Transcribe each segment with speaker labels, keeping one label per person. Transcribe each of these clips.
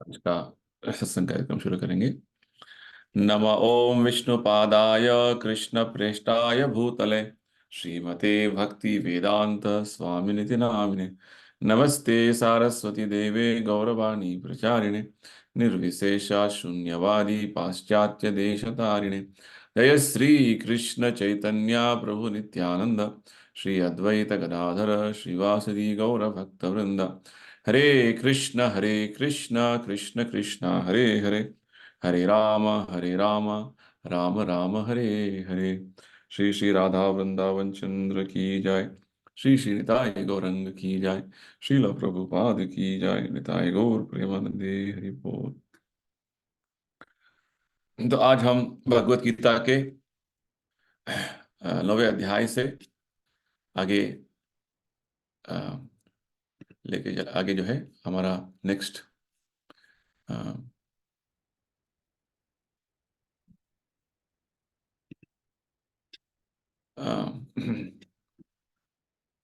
Speaker 1: आज का सत्संग कार्यक्रम शुरू करेंगे। नमः ओम विष्णुपादाय कृष्ण प्रेष्ठाय भूतले श्रीमते भक्ति वेदांत स्वामिनिति नामिने। नमस्ते सारस्वती देवे गौरवाणी प्रचारिणे निर्विशेषा शून्यवादी पाश्चात्य देशतारिणे। जय श्री कृष्ण चैतन्य प्रभु नित्यानंद श्री अद्वैत गदाधर श्रीवासदि गौर भक्त वृंद। हरे कृष्ण कृष्ण कृष्ण हरे हरे, हरे राम राम राम हरे हरे। श्री श्री राधा वृंदावन चंद्र की जय। श्री श्री निताय गौरंग की जय। श्रील प्रभुपाद की जय। निताय गौर प्रेमानंदे हरि बोल। तो आज हम भगवत गीता के 9वें अध्याय से आगे आगे जो है हमारा नेक्स्ट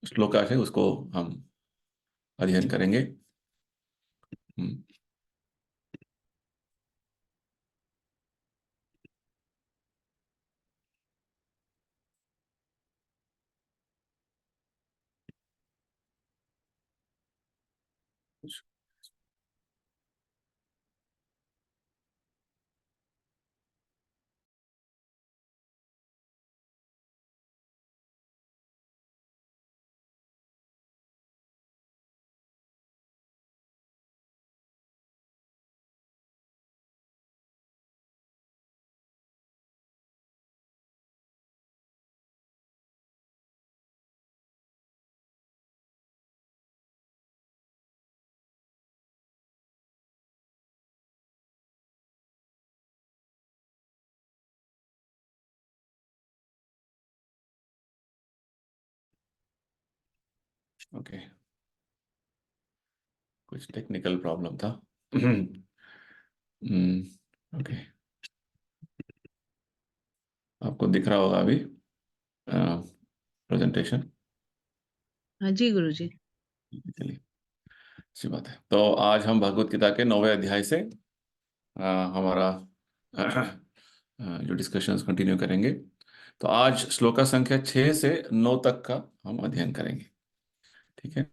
Speaker 1: श्लोका है उसको हम अध्ययन करेंगे। हम्म, ओके, कुछ टेक्निकल प्रॉब्लम था। ओके, आपको दिख रहा होगा अभी प्रेजेंटेशन।
Speaker 2: हाँ जी गुरु जी।
Speaker 1: चलिए, अच्छी बात है। तो आज हम भगवत गीता के 9वें अध्याय से हमारा जो डिस्कशंस कंटिन्यू करेंगे। तो आज श्लोका संख्या 6 से 9 तक का हम अध्ययन करेंगे। ठीक है।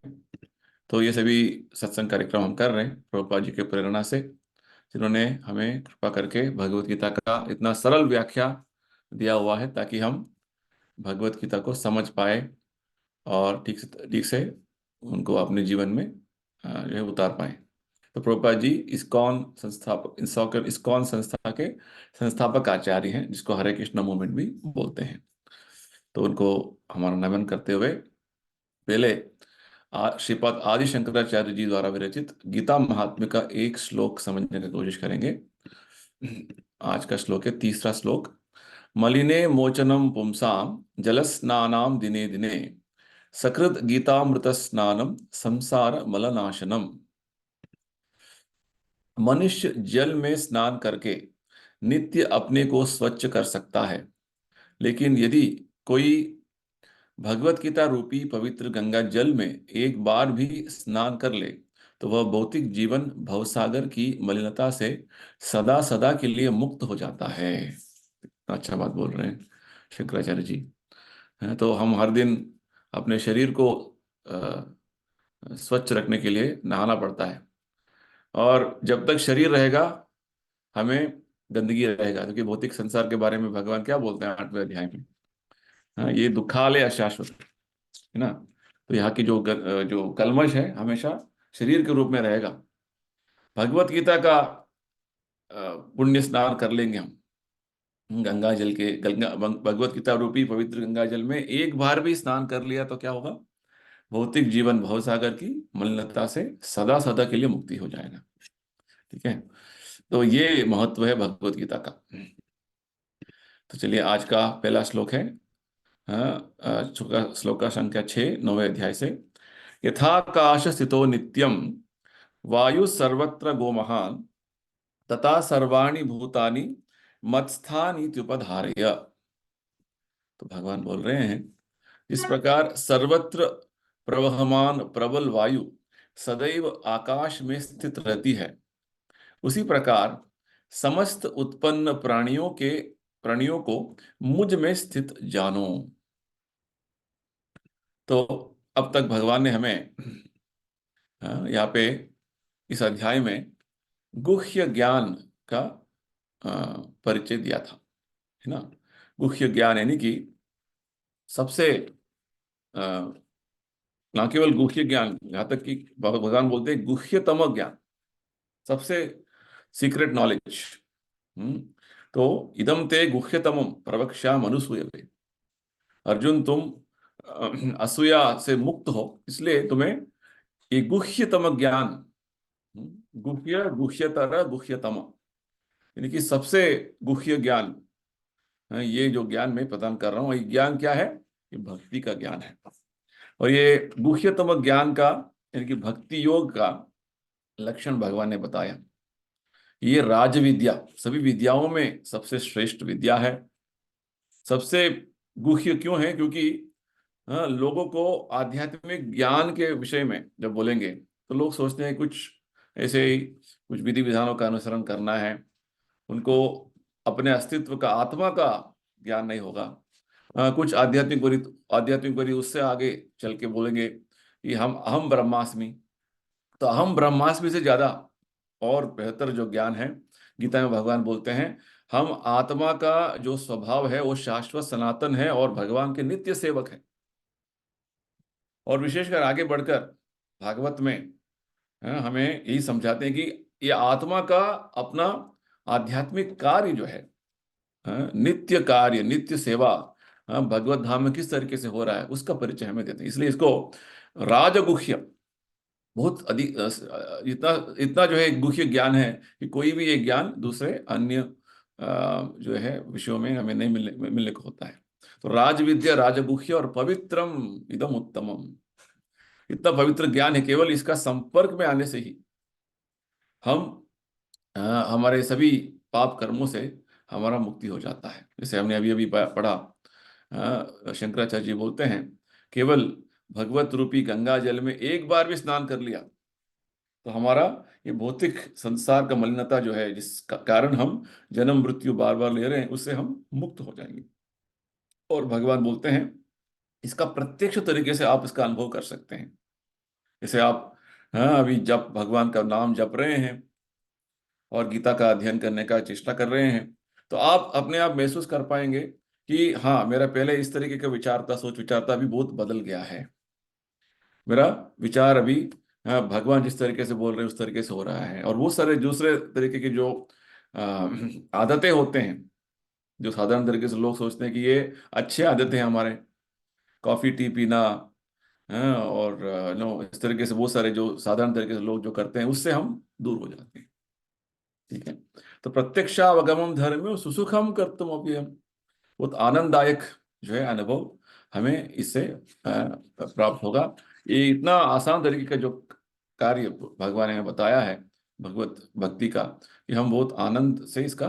Speaker 1: तो ये सभी सत्संग कार्यक्रम हम कर रहे हैं प्रभुपाद जी के प्रेरणा से, जिन्होंने हमें कृपा करके भगवत गीता का इतना सरल व्याख्या दिया हुआ है ताकि हम भगवत गीता को समझ पाए और ठीक से उनको अपने जीवन में जो है उतार पाए। तो प्रभुपाद जी इस्कॉन संस्था के संस्थापक आचार्य हैं, जिसको हरे कृष्ण मूवमेंट भी बोलते हैं। तो उनको हमारा नमन करते हुए पहले श्रीपाद आदि शंकराचार्य जी द्वारा विरचित गीता महात्म्य का एक श्लोक समझने की कोशिश करेंगे। आज का श्लोक है तीसरा श्लोक। मलिने मोचनम पुंसाम जलस्नानाम दिने दिने सकृत गीतामृत स्नानम संसार मलनाशनम। मनुष्य जल में स्नान करके नित्य अपने को स्वच्छ कर सकता है, लेकिन यदि कोई भगवत गीता रूपी पवित्र गंगा जल में एक बार भी स्नान कर ले तो वह भौतिक जीवन भवसागर की मलिनता से सदा सदा के लिए मुक्त हो जाता है। अच्छा बात बोल रहे हैं शंकराचार्य जी। तो हम हर दिन अपने शरीर को स्वच्छ रखने के लिए नहाना पड़ता है, और जब तक शरीर रहेगा हमें गंदगी रहेगा, क्योंकि भौतिक संसार के बारे में भगवान क्या बोलते हैं 8वें अध्याय में। ये दुखालय अशाश्वत है ना। तो यहाँ की जो कल्मश है हमेशा शरीर के रूप में रहेगा। भगवत गीता का पुण्य स्नान कर लेंगे हम गंगा जल के गंगा भगवत गीता रूपी पवित्र गंगा जल में एक बार भी स्नान कर लिया तो क्या होगा? भौतिक जीवन भवसागर की मलिनता से सदा सदा के लिए मुक्ति हो जाएगा। ठीक है। तो ये महत्व है भगवत गीता का। तो चलिए, आज का पहला श्लोक है श्लोक का संख्या 6 9वें अध्याय से। यथाकाश स्थितो नित्यम वायु सर्वत्र गोमहान तथा सर्वाणि भूतानि मत्स्थानि त्युपधारय। तो भगवान बोल रहे हैं, जिस प्रकार सर्वत्र प्रवहमान प्रबल वायु सदैव आकाश में स्थित रहती है, उसी प्रकार समस्त उत्पन्न प्राणियों को मुझ में स्थित जानो। तो अब तक भगवान ने हमें यहाँ पे इस अध्याय में गुह्य ज्ञान का परिचय दिया था, है ना। गुह्य ज्ञान यानी कि सबसे ना केवल गुह्य ज्ञान, यहाँ तक कि भगवान बोलते हैं गुह्यतम ज्ञान, सबसे सीक्रेट नॉलेज। तो इदम ते गुह्यतमम प्रवक्ष्यामि अनुसूयवे। अर्जुन, तुम असूया से मुक्त हो, इसलिए तुम्हें ये गुह्यतम ज्ञान, गुह्य गुह्यतर गुह्यतम, यानी कि सबसे गुह्य ज्ञान, ये जो ज्ञान मैं प्रदान कर रहा हूं, ये ज्ञान क्या है? ये भक्ति का ज्ञान है। और ये गुह्यतम ज्ञान का यानी कि भक्ति योग का लक्षण भगवान ने बताया। ये राज विद्या सभी विद्याओं में सबसे श्रेष्ठ विद्या है। सबसे गुह्य क्यों है? क्योंकि लोगों को आध्यात्मिक ज्ञान के विषय में जब बोलेंगे तो लोग सोचते हैं कुछ ऐसे ही कुछ विधि विधानों का अनुसरण करना है, उनको अपने अस्तित्व का, आत्मा का ज्ञान नहीं होगा। कुछ आध्यात्मिक वरी उससे आगे चल के बोलेंगे कि हम अहम ब्रह्मास्मि। तो अहम ब्रह्मास्मि से ज्यादा और बेहतर जो ज्ञान है, गीता में भगवान बोलते हैं हम आत्मा का जो स्वभाव है वो शाश्वत सनातन है और भगवान के नित्य सेवक है। और विशेषकर आगे बढ़कर भागवत में हमें यही समझाते हैं कि ये आत्मा का अपना आध्यात्मिक कार्य जो है, नित्य कार्य, नित्य सेवा, भगवत धाम में किस तरीके से हो रहा है उसका परिचय हमें देते हैं। इसलिए इसको राजगुह्य, बहुत अधिक, इतना इतना जो है गुह्य ज्ञान है कि कोई भी एक ज्ञान दूसरे अन्य जो है विषयों में हमें नहीं मिलने को होता है। तो राज विद्या राजगुह्य और पवित्रम इदम उत्तमम, इतना पवित्र ज्ञान है, केवल इसका संपर्क में आने से ही हम हमारे सभी पाप कर्मों से हमारा मुक्ति हो जाता है। जैसे हमने अभी अभी पढ़ा, शंकराचार्य जी बोलते हैं केवल भगवत रूपी गंगा जल में एक बार भी स्नान कर लिया तो हमारा ये भौतिक संसार का मलिनता जो है, जिसका कारण हम जन्म मृत्यु बार बार ले रहे हैं, उससे हम मुक्त हो जाएंगे। और भगवान बोलते हैं इसका प्रत्यक्ष तरीके से आप इसका अनुभव कर सकते हैं। जैसे आप अभी जब भगवान का नाम जप रहे हैं और गीता का अध्ययन करने का चेष्टा कर रहे हैं, तो आप अपने आप महसूस कर पाएंगे कि हाँ, मेरा पहले इस तरीके का विचार था, सोच विचार था, अभी बहुत बदल गया है। मेरा विचार अभी भगवान जिस तरीके से बोल रहे हैं उस तरीके से हो रहा है। और वो सारे दूसरे तरीके की जो आदतें होते हैं, जो साधारण तरीके से लोग सोचते हैं कि ये अच्छे आदतें हैं हमारे, कॉफी टी पीना, और नो इस तरीके से बहुत सारे जो साधारण तरीके से लोग जो करते हैं, उससे हम दूर हो जाते हैं। ठीक है। तो प्रत्यक्षावगमम धर्म सुसुखम कर्तुम अप्ययम, बहुत आनंददायक जो है अनुभव हमें इससे प्राप्त होगा। ये इतना आसान तरीके का जो कार्य भगवान ने बताया है भगवत भक्ति का, कि हम बहुत आनंद से इसका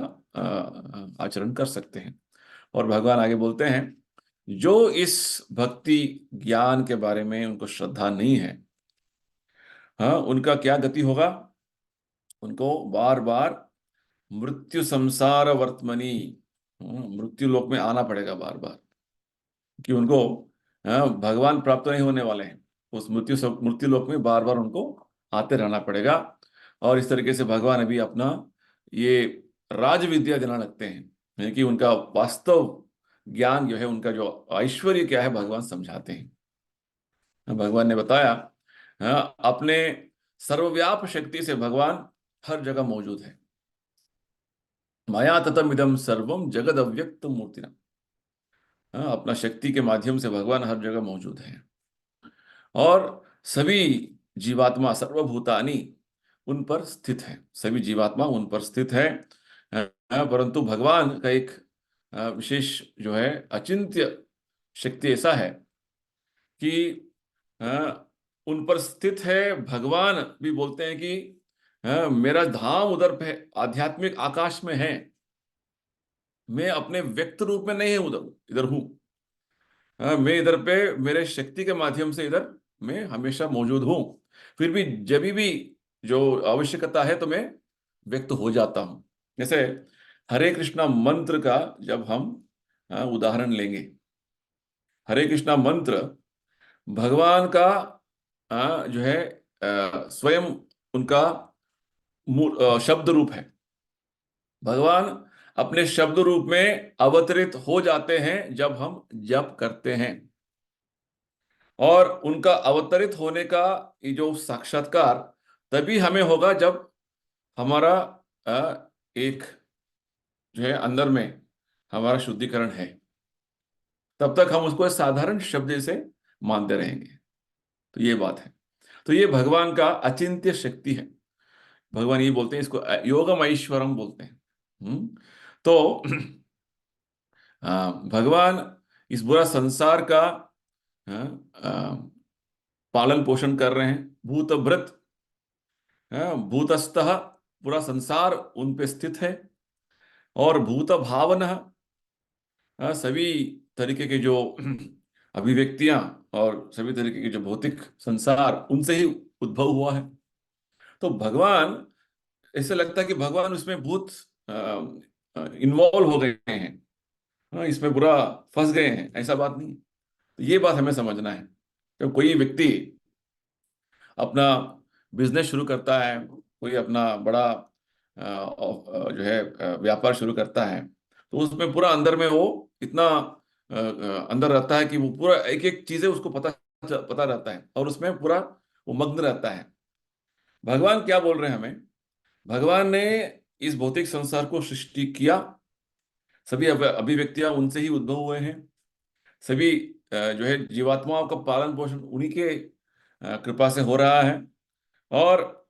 Speaker 1: आचरण कर सकते हैं। और भगवान आगे बोलते हैं जो इस भक्ति ज्ञान के बारे में उनको श्रद्धा नहीं है, हाँ, उनका क्या गति होगा? उनको बार बार मृत्यु संसार वर्तमनी, मृत्यु लोक में आना पड़ेगा बार बार, कि उनको भगवान प्राप्त नहीं होने वाले हैं। उस मृत्यु लोक में बार बार उनको आते रहना पड़ेगा। और इस तरीके से भगवान अभी अपना ये राज विद्या देना लगते हैं, यानी कि उनका वास्तव ज्ञान जो है, उनका जो ऐश्वर्य क्या है, भगवान समझाते हैं। भगवान ने बताया अपने सर्वव्याप शक्ति से भगवान हर जगह मौजूद है। माया ततम इदम सर्वम जगद अव्यक्त मूर्तिना, अपना शक्ति के माध्यम से भगवान हर जगह मौजूद है। और सभी जीवात्मा सर्वभूतानि उन पर स्थित है, सभी जीवात्मा उन पर स्थित है। परंतु भगवान का एक विशेष जो है अचिंत्य शक्ति ऐसा है कि उन पर स्थित है। भगवान भी बोलते हैं कि मेरा धाम उधर पे आध्यात्मिक आकाश में है, मैं अपने व्यक्त रूप में नहीं हूं, उधर इधर हूं। मैं इधर पे मेरे शक्ति के माध्यम से इधर मैं हमेशा मौजूद हूं। फिर भी जब भी जो आवश्यकता है तो मैं व्यक्त हो जाता हूं। जैसे हरे कृष्णा मंत्र का जब हम उदाहरण लेंगे, हरे कृष्णा मंत्र भगवान का जो है स्वयं उनका शब्द रूप है। भगवान अपने शब्द रूप में अवतरित हो जाते हैं जब हम जप करते हैं। और उनका अवतरित होने का ये जो साक्षात्कार तभी हमें होगा जब हमारा एक जो है अंदर में हमारा शुद्धिकरण है। तब तक हम उसको साधारण शब्द से मानते रहेंगे। तो ये बात है। तो ये भगवान का अचिंत्य शक्ति है। भगवान ये बोलते हैं, इसको योगम ऐश्वरम बोलते हैं। तो भगवान इस पूरा संसार का पालन पोषण कर रहे हैं। भूतभृत भूतस्थः, पूरा संसार उन पे स्थित है। और भूत भावना, सभी तरीके के जो अभिव्यक्तियां और सभी तरीके के जो भौतिक संसार उनसे ही उद्भव हुआ है। तो भगवान, ऐसे लगता है कि भगवान उसमें बहुत इन्वॉल्व हो गए हैं। इसमें पूरा फंस गए हैं, ऐसा बात नहीं। तो ये बात हमें समझना है। जब कोई व्यक्ति अपना बिजनेस शुरू करता है, कोई अपना बड़ा जो है व्यापार शुरू करता है, तो उसमें पूरा अंदर में वो इतना अंदर रहता है कि वो पूरा एक एक चीजें उसको पता पता रहता है और उसमें पूरा वो मग्न रहता है। भगवान क्या बोल रहे हैं हमें? भगवान ने इस भौतिक संसार को सृष्टि किया, सभी अभिव्यक्तियां उनसे ही उद्भव हुए हैं। सभी जो है जीवात्माओं का पालन पोषण उन्हीं के कृपा से हो रहा है। और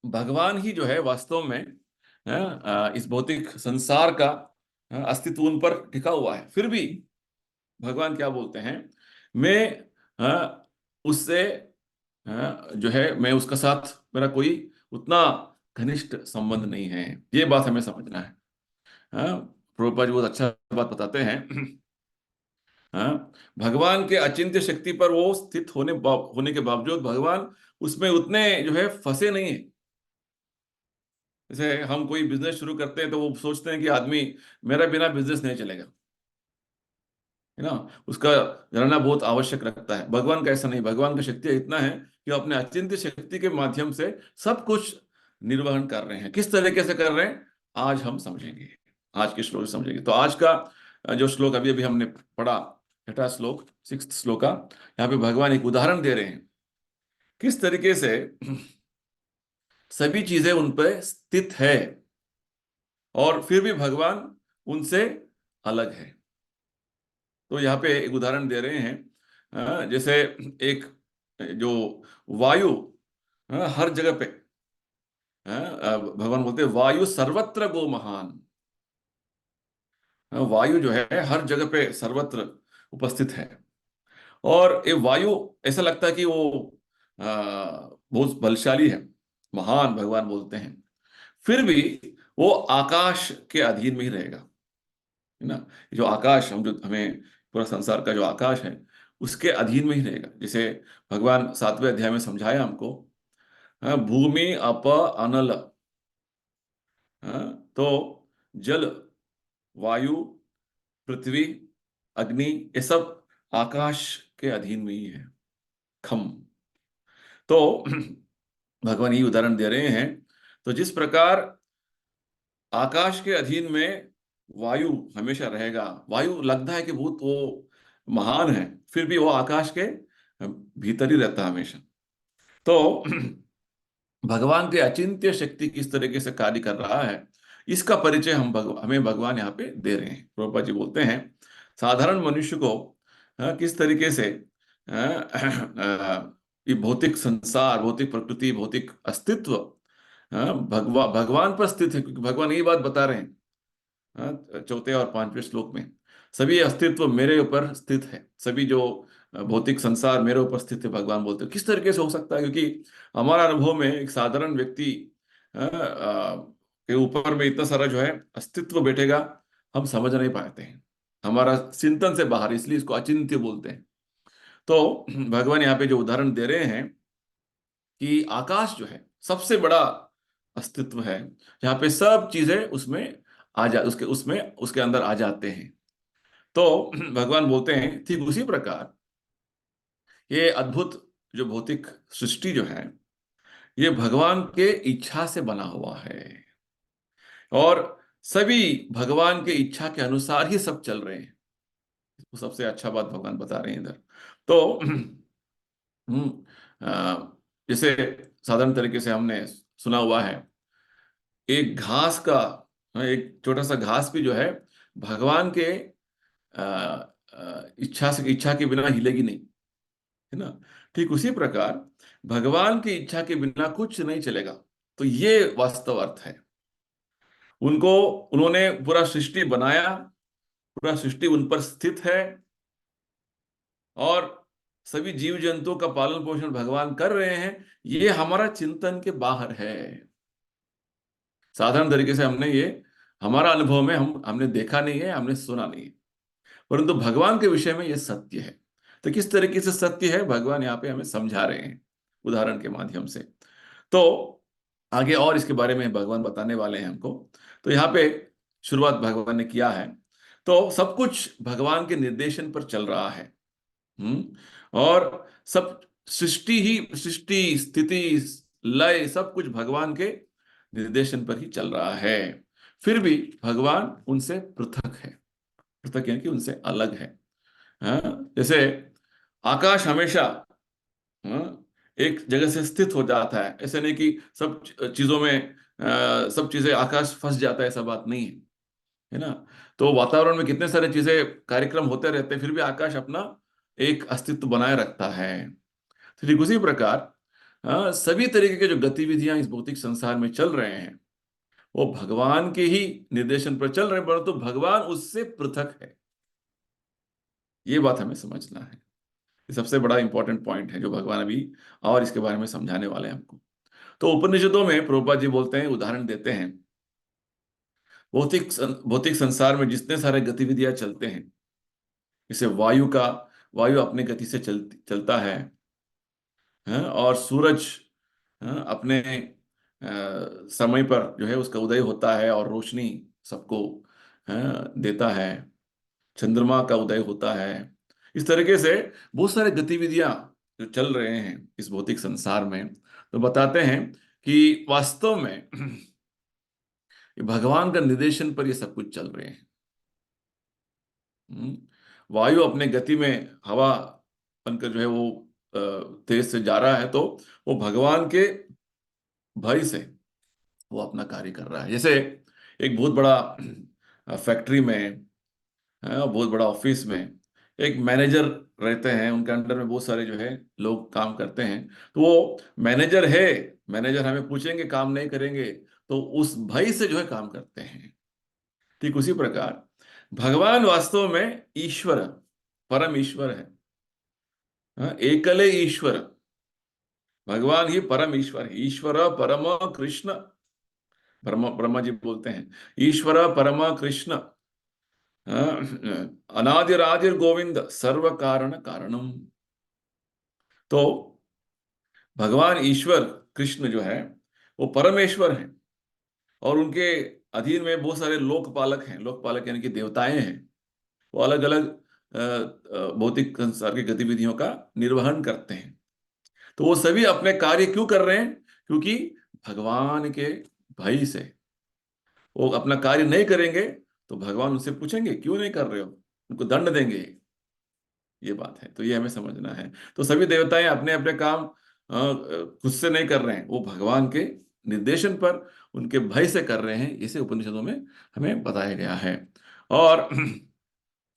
Speaker 1: भगवान ही जो है वास्तव में इस भौतिक संसार का अस्तित्व उन पर टिका हुआ है। फिर भी भगवान क्या बोलते हैं? मैं उससे जो है मैं उसका साथ मेरा कोई उतना घनिष्ठ संबंध नहीं है। ये बात हमें समझना है। प्रभुपाद जी बहुत अच्छा बात बताते हैं। भगवान के अचिंत्य शक्ति पर वो स्थित होने के बावजूद भगवान उसमें उतने जो है फंसे नहीं है। जैसे हम कोई बिजनेस शुरू करते हैं तो वो सोचते हैं कि आदमी मेरा बिना बिजनेस नहीं चलेगा, है ना, उसका रहना बहुत आवश्यक रखता है। भगवान का ऐसा नहीं। भगवान का शक्ति इतना है कि वो अपने अचिंत्य शक्ति के माध्यम से सब कुछ निर्वहन कर रहे हैं। किस तरीके से कर रहे हैं आज हम समझेंगे, आज के श्लोक से समझेंगे। तो आज का जो श्लोक अभी अभी हमने पढ़ा, छठा श्लोक, 6th श्लोक का, यहाँ पे भगवान एक उदाहरण दे रहे हैं किस तरीके से सभी चीजें उन पर स्थित है और फिर भी भगवान उनसे अलग है। तो यहाँ पे एक उदाहरण दे रहे हैं। जैसे एक जो वायु हर जगह पे, भगवान बोलते हैं वायु सर्वत्र गो महान। वायु जो है हर जगह पे सर्वत्र उपस्थित है। और ये वायु ऐसा लगता है कि वो बहुत बलशाली है, महान भगवान बोलते हैं। फिर भी वो आकाश के अधीन में ही रहेगा, है ना। जो आकाश, हम जो हमें पूरा संसार का जो आकाश है उसके अधीन में ही रहेगा। जैसे भगवान 7वें अध्याय में समझाया हमको, भूमि अप अनल, तो जल, वायु, पृथ्वी, अग्नि, ये सब आकाश के अधीन में ही है, खम। तो भगवान ये उदाहरण दे रहे हैं। तो जिस प्रकार आकाश के अधीन में वायु हमेशा रहेगा, वायु लगता है कि बहुत वो महान है, फिर भी वो आकाश के भीतर ही रहता है हमेशा। तो भगवान के अचिंत्य शक्ति किस तरीके से कार्य कर रहा है, इसका परिचय हमें भगवान यहाँ पे दे रहे हैं। प्रभुपाद जी बोलते हैं साधारण मनुष्य को किस तरीके से ये भौतिक संसार, भौतिक प्रकृति, भौतिक अस्तित्व भगवान पर स्थित है। क्योंकि भगवान ये बात बता रहे हैं चौथे और 5वें श्लोक में, सभी अस्तित्व मेरे ऊपर स्थित है, सभी जो भौतिक संसार मेरे ऊपर स्थित है। भगवान बोलते हैं किस तरीके से हो सकता है? क्योंकि हमारा अनुभव में एक साधारण व्यक्ति के ऊपर में इतना सारा जो है अस्तित्व बैठेगा, हम समझ नहीं पाते हैं, हमारा चिंतन से बाहर, इसलिए इसको अचिंत्य बोलते हैं। तो भगवान यहाँ पे जो उदाहरण दे रहे हैं कि आकाश जो है सबसे बड़ा अस्तित्व है, जहाँ पे सब चीजें उसमें आ जा उसके उसमें उसके अंदर आ जाते हैं। तो भगवान बोलते हैं ठीक उसी प्रकार ये अद्भुत जो भौतिक सृष्टि जो है, ये भगवान के इच्छा से बना हुआ है, और सभी भगवान के इच्छा के अनुसार ही सब चल रहे हैं। वो सबसे अच्छा बात भगवान बता रहे हैं इधर। तो हम्म, जैसे साधारण तरीके से हमने सुना हुआ है, एक घास का, एक छोटा सा घास भी जो है भगवान के इच्छा के बिना हिलेगी नहीं, है ना। ठीक उसी प्रकार भगवान की इच्छा के बिना कुछ नहीं चलेगा। तो ये वास्तव अर्थ है। उनको उन्होंने पूरा सृष्टि बनाया, पूरा सृष्टि उन पर स्थित है, और सभी जीव जंतुओं का पालन पोषण भगवान कर रहे हैं। ये हमारा चिंतन के बाहर है। साधारण तरीके से हमने ये, हमारा अनुभव में हमने देखा नहीं है, हमने सुना नहीं है, परंतु भगवान के विषय में यह सत्य है। तो किस तरीके से सत्य है भगवान यहाँ पे हमें समझा रहे हैं उदाहरण के माध्यम से। तो आगे और इसके बारे में भगवान बताने वाले हैं हमको। तो यहाँ पे शुरुआत भगवान ने किया है। तो सब कुछ भगवान के निर्देशन पर चल रहा है। और सब सृष्टि स्थिति लय सब कुछ भगवान के निर्देशन पर ही चल रहा है। फिर भी भगवान उनसे पृथक है। पृथक यानी कि उनसे अलग है। जैसे आकाश हमेशा, एक जगह से स्थित हो जाता है, ऐसे नहीं कि सब चीजों में सब चीजें आकाश फंस जाता है, ऐसा बात नहीं है, है ना। तो वातावरण में कितने सारे चीजें कार्यक्रम होते रहते हैं, फिर भी आकाश अपना एक अस्तित्व बनाए रखता है। तो ठीक उसी प्रकार सभी तरीके के जो गतिविधियां इस भौतिक संसार में चल रहे हैं, वो भगवान के ही निर्देशन पर चल रहे हैं, परंतु भगवान उससे पृथक है। ये बात हमें समझना है। ये सबसे बड़ा इंपॉर्टेंट पॉइंट है जो भगवान अभी और इसके बारे में समझाने वाले हैं हमको। तो उपनिषदों में प्रभुपाद जी बोलते हैं, उदाहरण देते हैं, भौतिक संसार में जितने सारे गतिविधियां चलते हैं, जैसे वायु अपने गति से चलता और सूरज अपने समय पर जो है उसका उदय होता है और रोशनी सबको देता है। चंद्रमा का उदय होता है। इस तरीके से बहुत सारे गतिविधियां जो चल रहे हैं इस भौतिक संसार में, तो बताते हैं कि वास्तव में ये भगवान का निर्देशन पर ये सब कुछ चल रहे हैं। हम्म, वायु अपने गति में हवा बनकर जो है वो तेज से जा रहा है, तो वो भगवान के भय से वो अपना कार्य कर रहा है। जैसे एक बहुत बड़ा फैक्ट्री में, बहुत बड़ा ऑफिस में एक मैनेजर रहते हैं, उनके अंडर में बहुत सारे जो है लोग काम करते हैं। तो वो मैनेजर है, मैनेजर हमें पूछेंगे काम नहीं करेंगे, तो उस भय से जो है काम करते हैं। ठीक उसी प्रकार भगवान वास्तव में ईश्वर, परम ईश्वर है। एकले ईश्वर, भगवान ही परम ईश्वर है। ईश्वर परम कृष्ण, ब्रह्मा ब्रह्मा जी बोलते हैं, ईश्वर परम कृष्ण अनादिरादिर गोविंद सर्व कारण कारणम। तो भगवान ईश्वर कृष्ण जो है वो परमेश्वर है, और उनके अधीन में बहुत सारे लोकपालक हैं। लोकपालक यानी कि देवताएं हैं। वो अलग अलग भौतिक संसार की गतिविधियों का निर्वहन करते हैं। तो वो सभी अपने कार्य क्यों कर रहे हैं? क्योंकि भगवान के भय से वो अपना कार्य नहीं करेंगे, तो भगवान उनसे पूछेंगे क्यों नहीं कर रहे हो, उनको दंड देंगे। ये बात है, तो ये हमें समझना है। तो सभी देवताएं अपने अपने काम खुद से नहीं कर रहे हैं, वो भगवान के निर्देशन पर उनके भय से कर रहे हैं। इसे उपनिषदों में हमें बताया गया है। और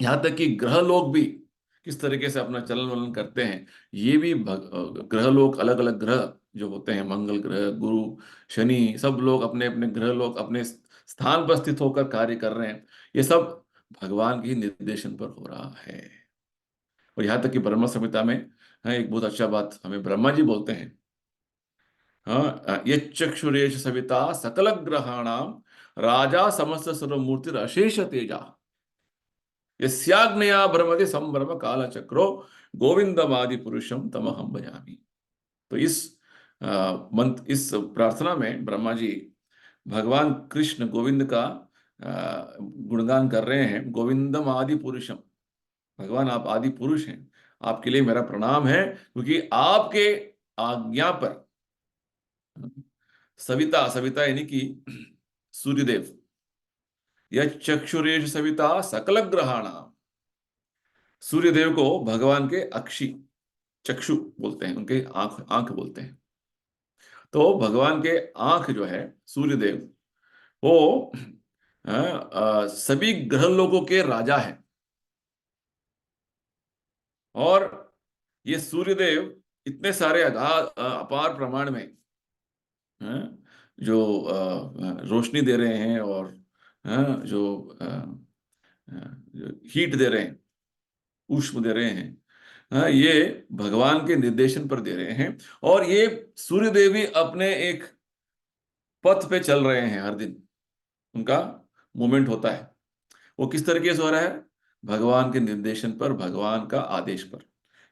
Speaker 1: यहाँ तक कि ग्रह लोग भी किस तरीके से अपना चलन वलन करते हैं, ये भी ग्रह लोग, अलग अलग ग्रह जो होते हैं, मंगल ग्रह, गुरु, शनि, सब लोग अपने अपने ग्रह लोग अपने स्थान पर स्थित होकर कार्य कर रहे हैं। ये सब भगवान के ही निर्देशन पर हो रहा है। और यहाँ तक कि ब्रह्म संहिता में एक बहुत अच्छा बात हमें ब्रह्मा जी बोलते हैं। हाँ, ये चक्षुरेश सविता सकल ग्रहाणाम राजा समस्त सर्वमूर्ति अशेष तेजा यस्याग्नया भ्रमति संभ्रम काल चक्रो गोविंदमादि पुरुषम तमहम भजामि। तो इस मंत्र, इस प्रार्थना में ब्रह्मा जी भगवान कृष्ण गोविंद का गुणगान कर रहे हैं। गोविंदम आदि पुरुषम, भगवान आप आदि पुरुष हैं, आपके लिए मेरा प्रणाम है, क्योंकि आपके आज्ञा पर सविता, सविता यानी कि सूर्यदेव, यह चक्षुरेश सविता सकल ग्रहाणाम, सूर्यदेव को भगवान के अक्षी, चक्षु बोलते हैं, उनके आंख, आंख बोलते हैं। तो भगवान के आंख जो है सूर्यदेव, वो सभी ग्रह लोगों के राजा है। और ये सूर्यदेव इतने सारे अपार प्रमाण में जो रोशनी दे रहे हैं, और जो हीट दे रहे हैं, ऊष्म दे रहे हैं, ये भगवान के निर्देशन पर दे रहे हैं। और ये सूर्यदेव भी अपने एक पथ पे चल रहे हैं, हर दिन उनका मूवमेंट होता है। वो किस तरीके से हो रहा है? भगवान के निर्देशन पर, भगवान का आदेश पर।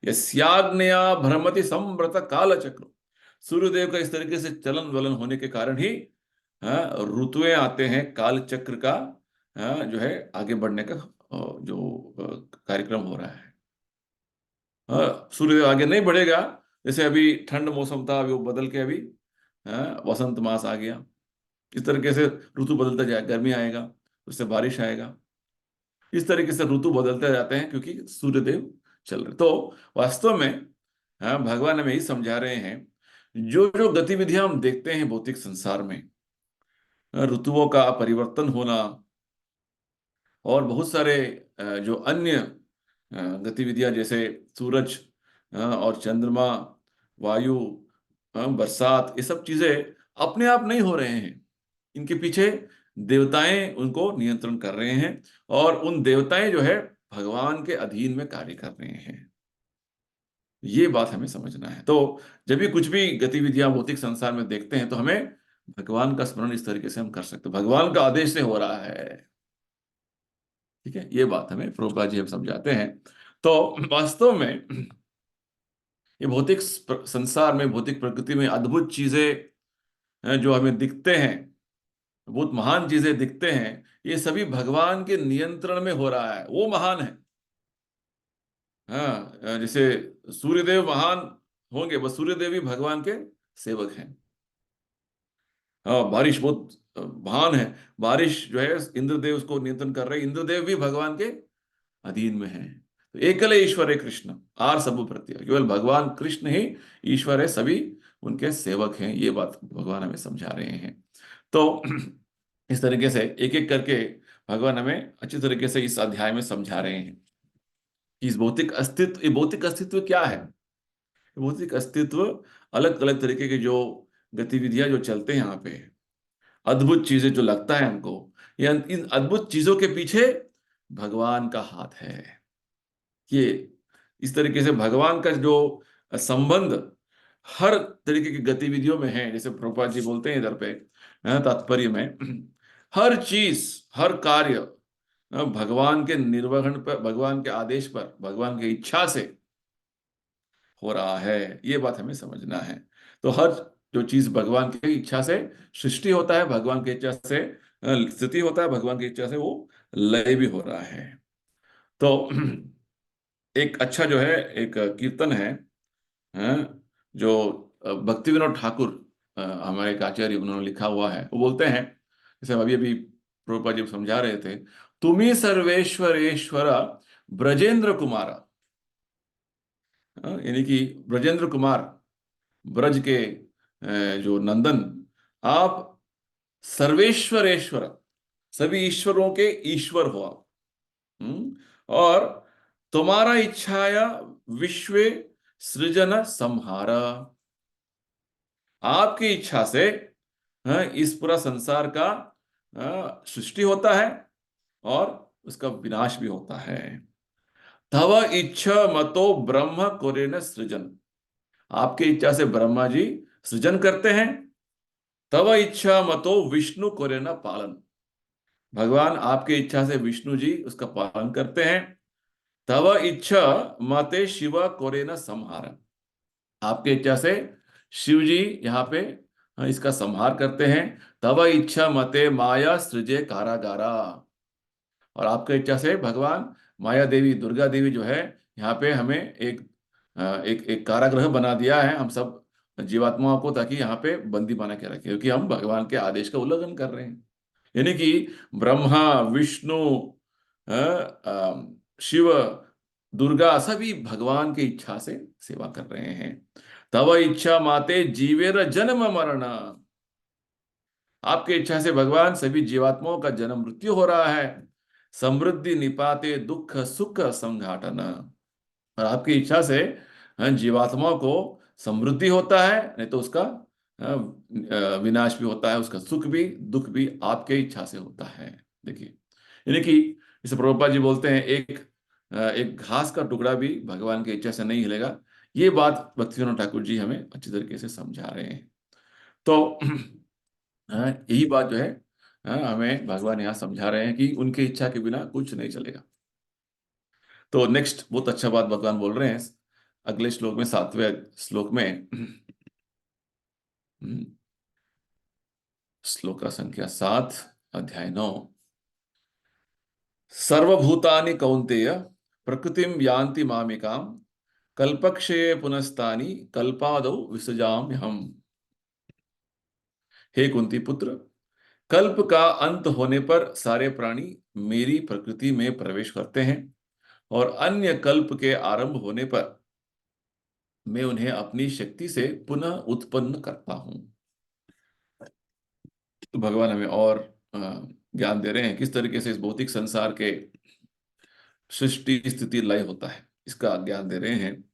Speaker 1: यस्याग्नया भ्रमति संवृत काल चक्र, सूर्यदेव का इस तरीके से चलन वलन होने के कारण ही ऋतुएं आते हैं, काल चक्र का जो है आगे बढ़ने का जो कार्यक्रम हो रहा है। सूर्यदेव आगे नहीं बढ़ेगा। जैसे अभी ठंड मौसम था, अभी वो बदल के अभी वसंत मास आ गया। इस तरीके से ऋतु बदलता जाए, गर्मी आएगा, उससे बारिश आएगा। इस तरीके से ऋतु बदलते जाते हैं, क्योंकि सूर्यदेव चल रहे। तो वास्तव में भगवान हमें यही समझा रहे हैं, जो जो गतिविधियां हम देखते हैं भौतिक संसार में, ऋतुओं का परिवर्तन होना, और बहुत सारे जो अन्य गतिविधियां, जैसे सूरज और चंद्रमा, वायु, बरसात, ये सब चीजें अपने आप नहीं हो रहे हैं। इनके पीछे देवताएं उनको नियंत्रण कर रहे हैं, और उन देवताएं जो है भगवान के अधीन में कार्य कर रहे हैं। ये बात हमें समझना है। तो जब भी कुछ भी गतिविधियां भौतिक संसार में देखते हैं, तो हमें भगवान का स्मरण इस तरीके से हम कर सकते हैं, भगवान का आदेश से हो रहा है। ठीक है, ये बात हमें प्रभुपाद जी हम समझाते हैं। तो वास्तव में ये भौतिक संसार में, भौतिक प्रकृति में अद्भुत चीजें जो हमें दिखते हैं, बहुत महान चीजें दिखते हैं, ये सभी भगवान के नियंत्रण में हो रहा है। वो महान है। हाँ, जैसे सूर्यदेव महान होंगे, बस सूर्यदेव भी भगवान के सेवक हैं। हाँ, बारिश बहुत महान है। बारिश जो है इंद्रदेव उसको नियंत्रण कर रहे हैं, इंद्रदेव भी भगवान के अधीन में है। तो एकल ईश्वर है कृष्ण, आर सब प्रत्य, केवल भगवान कृष्ण ही ईश्वर है, सभी उनके सेवक हैं। ये बात भगवान हमें समझा रहे हैं। तो इस तरीके से एक एक करके भगवान हमें अच्छी तरीके से इस अध्याय में समझा रहे हैं कि इस भौतिक अस्तित्व, ये भौतिक अस्तित्व क्या है। भौतिक अस्तित्व अलग अलग तरीके के जो गतिविधियां जो चलते हैं यहाँ पे, अद्भुत चीजें जो लगता है हमको, ये इन अद्भुत चीजों के पीछे भगवान का हाथ है। ये इस तरीके से भगवान का जो संबंध हर तरीके की गतिविधियों में है। जैसे प्रभुपाद जी बोलते हैं इधर पे तात्पर्य में, हर चीज, हर कार्य भगवान के निर्वहन पर, भगवान के आदेश पर, भगवान की इच्छा से हो रहा है। ये बात हमें समझना है। तो हर जो चीज भगवान की इच्छा से सृष्टि होता है, भगवान की इच्छा से स्थिति होता है, भगवान की इच्छा से वो लय भी हो रहा है। तो एक अच्छा जो है एक कीर्तन है, जो भक्ति विनोद ठाकुर हमारे एक आचार्य, उन्होंने लिखा हुआ है। वो बोलते हैं, जैसे हम अभी अभी प्रभुपाद जी समझा रहे थे, तुम्ही सर्वेश्वरेश्वर ब्रजेंद्र कुमारा, यानी कि ब्रजेंद्र कुमार, ब्रज के जो नंदन, आप सर्वेश्वरेश्वर, सभी ईश्वरों के ईश्वर हो आप। और तुम्हारा इच्छाया विश्व सृजन संहारा, आपकी इच्छा से इस पूरा संसार का सृष्टि होता है, और उसका विनाश भी होता है। तव इच्छा मतो ब्रह्म कोरेन सृजन, आपकी इच्छा से ब्रह्मा जी सृजन करते हैं। तव इच्छा मतो विष्णु कोरेन पालन, भगवान आपकी इच्छा से विष्णु जी उसका पालन करते हैं। तव इच्छा मते शिव कोरेन संहार, आपके इच्छा से शिव जी यहाँ पे इसका संहार करते हैं। तव इच्छा मते माया सृजे कारागारा। और आपके इच्छा से भगवान माया देवी, दुर्गा देवी जो है, यहाँ पे हमें एक कारागृह बना दिया है हम सब जीवात्माओं को, ताकि यहाँ पे बंदी बना के रखे, क्योंकि हम भगवान के आदेश का उल्लंघन कर रहे हैं। यानी कि ब्रह्मा, विष्णु, शिव, दुर्गा सभी भगवान की इच्छा से सेवा कर रहे हैं। तव इच्छा माते जीवेर जन्म मरण। आपके इच्छा से भगवान सभी जीवात्माओं का जन्म मृत्यु हो रहा है। समृद्धि निपाते दुख सुख संघाटन। और आपकी इच्छा से जीवात्माओं को समृद्धि होता है, नहीं तो उसका विनाश भी होता है, उसका सुख भी दुख भी आपके इच्छा से होता है। देखिए, यानी कि इसे प्रभुपाद जी बोलते हैं, एक घास का टुकड़ा भी भगवान की इच्छा से नहीं हिलेगा। ये बात भक्तिविनोद ठाकुर जी हमें अच्छी तरीके से समझा रहे हैं। तो यही बात जो है, हमें भगवान यहाँ समझा रहे हैं कि उनके इच्छा के बिना कुछ नहीं चलेगा। तो नेक्स्ट बहुत अच्छा बात भगवान बोल रहे हैं अगले श्लोक में, 7वें श्लोक में। श्लोक का संख्या 7, अध्याय 9। सर्वभूतानि कौन्तेय प्रकृतिम यान्ति मामिकाम कल्पक्षये पुनस्तानि कल्पादौ विसृजाम्यहम्। हे कुंती पुत्र, कल्प का अंत होने पर सारे प्राणी मेरी प्रकृति में प्रवेश करते हैं, और अन्य कल्प के आरंभ होने पर मैं उन्हें अपनी शक्ति से पुनः उत्पन्न करता हूं। तो भगवान हमें और ज्ञान दे रहे हैं किस तरीके से इस भौतिक संसार के सृष्टि स्थिति लय होता है, इसका ज्ञान दे रहे हैं।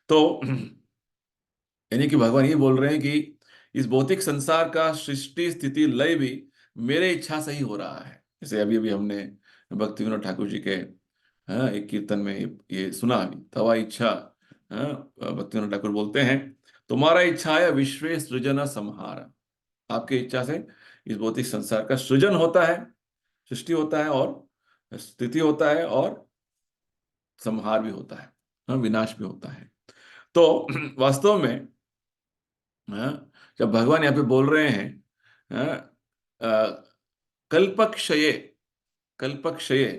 Speaker 1: तो यानी कि भगवान ये बोल रहे हैं कि इस भौतिक संसार का सृष्टि स्थिति लय भी मेरे इच्छा से ही हो रहा है। जैसे अभी अभी हमने भक्ति विनोद ठाकुर जी के एक कीर्तन में ये सुना अभी, तवा इच्छा। भक्ति विनोद ठाकुर बोलते हैं, तुम्हारा इच्छा है विश्व सृजन संहार। आपके इच्छा से इस भौतिक संसार का सृजन होता है, सृष्टि होता है, और स्थिति होता है, और संहार भी होता है, विनाश भी होता है। तो वास्तव में जब भगवान यहाँ पे बोल रहे हैं कल्पक्षये, कल्पक्षये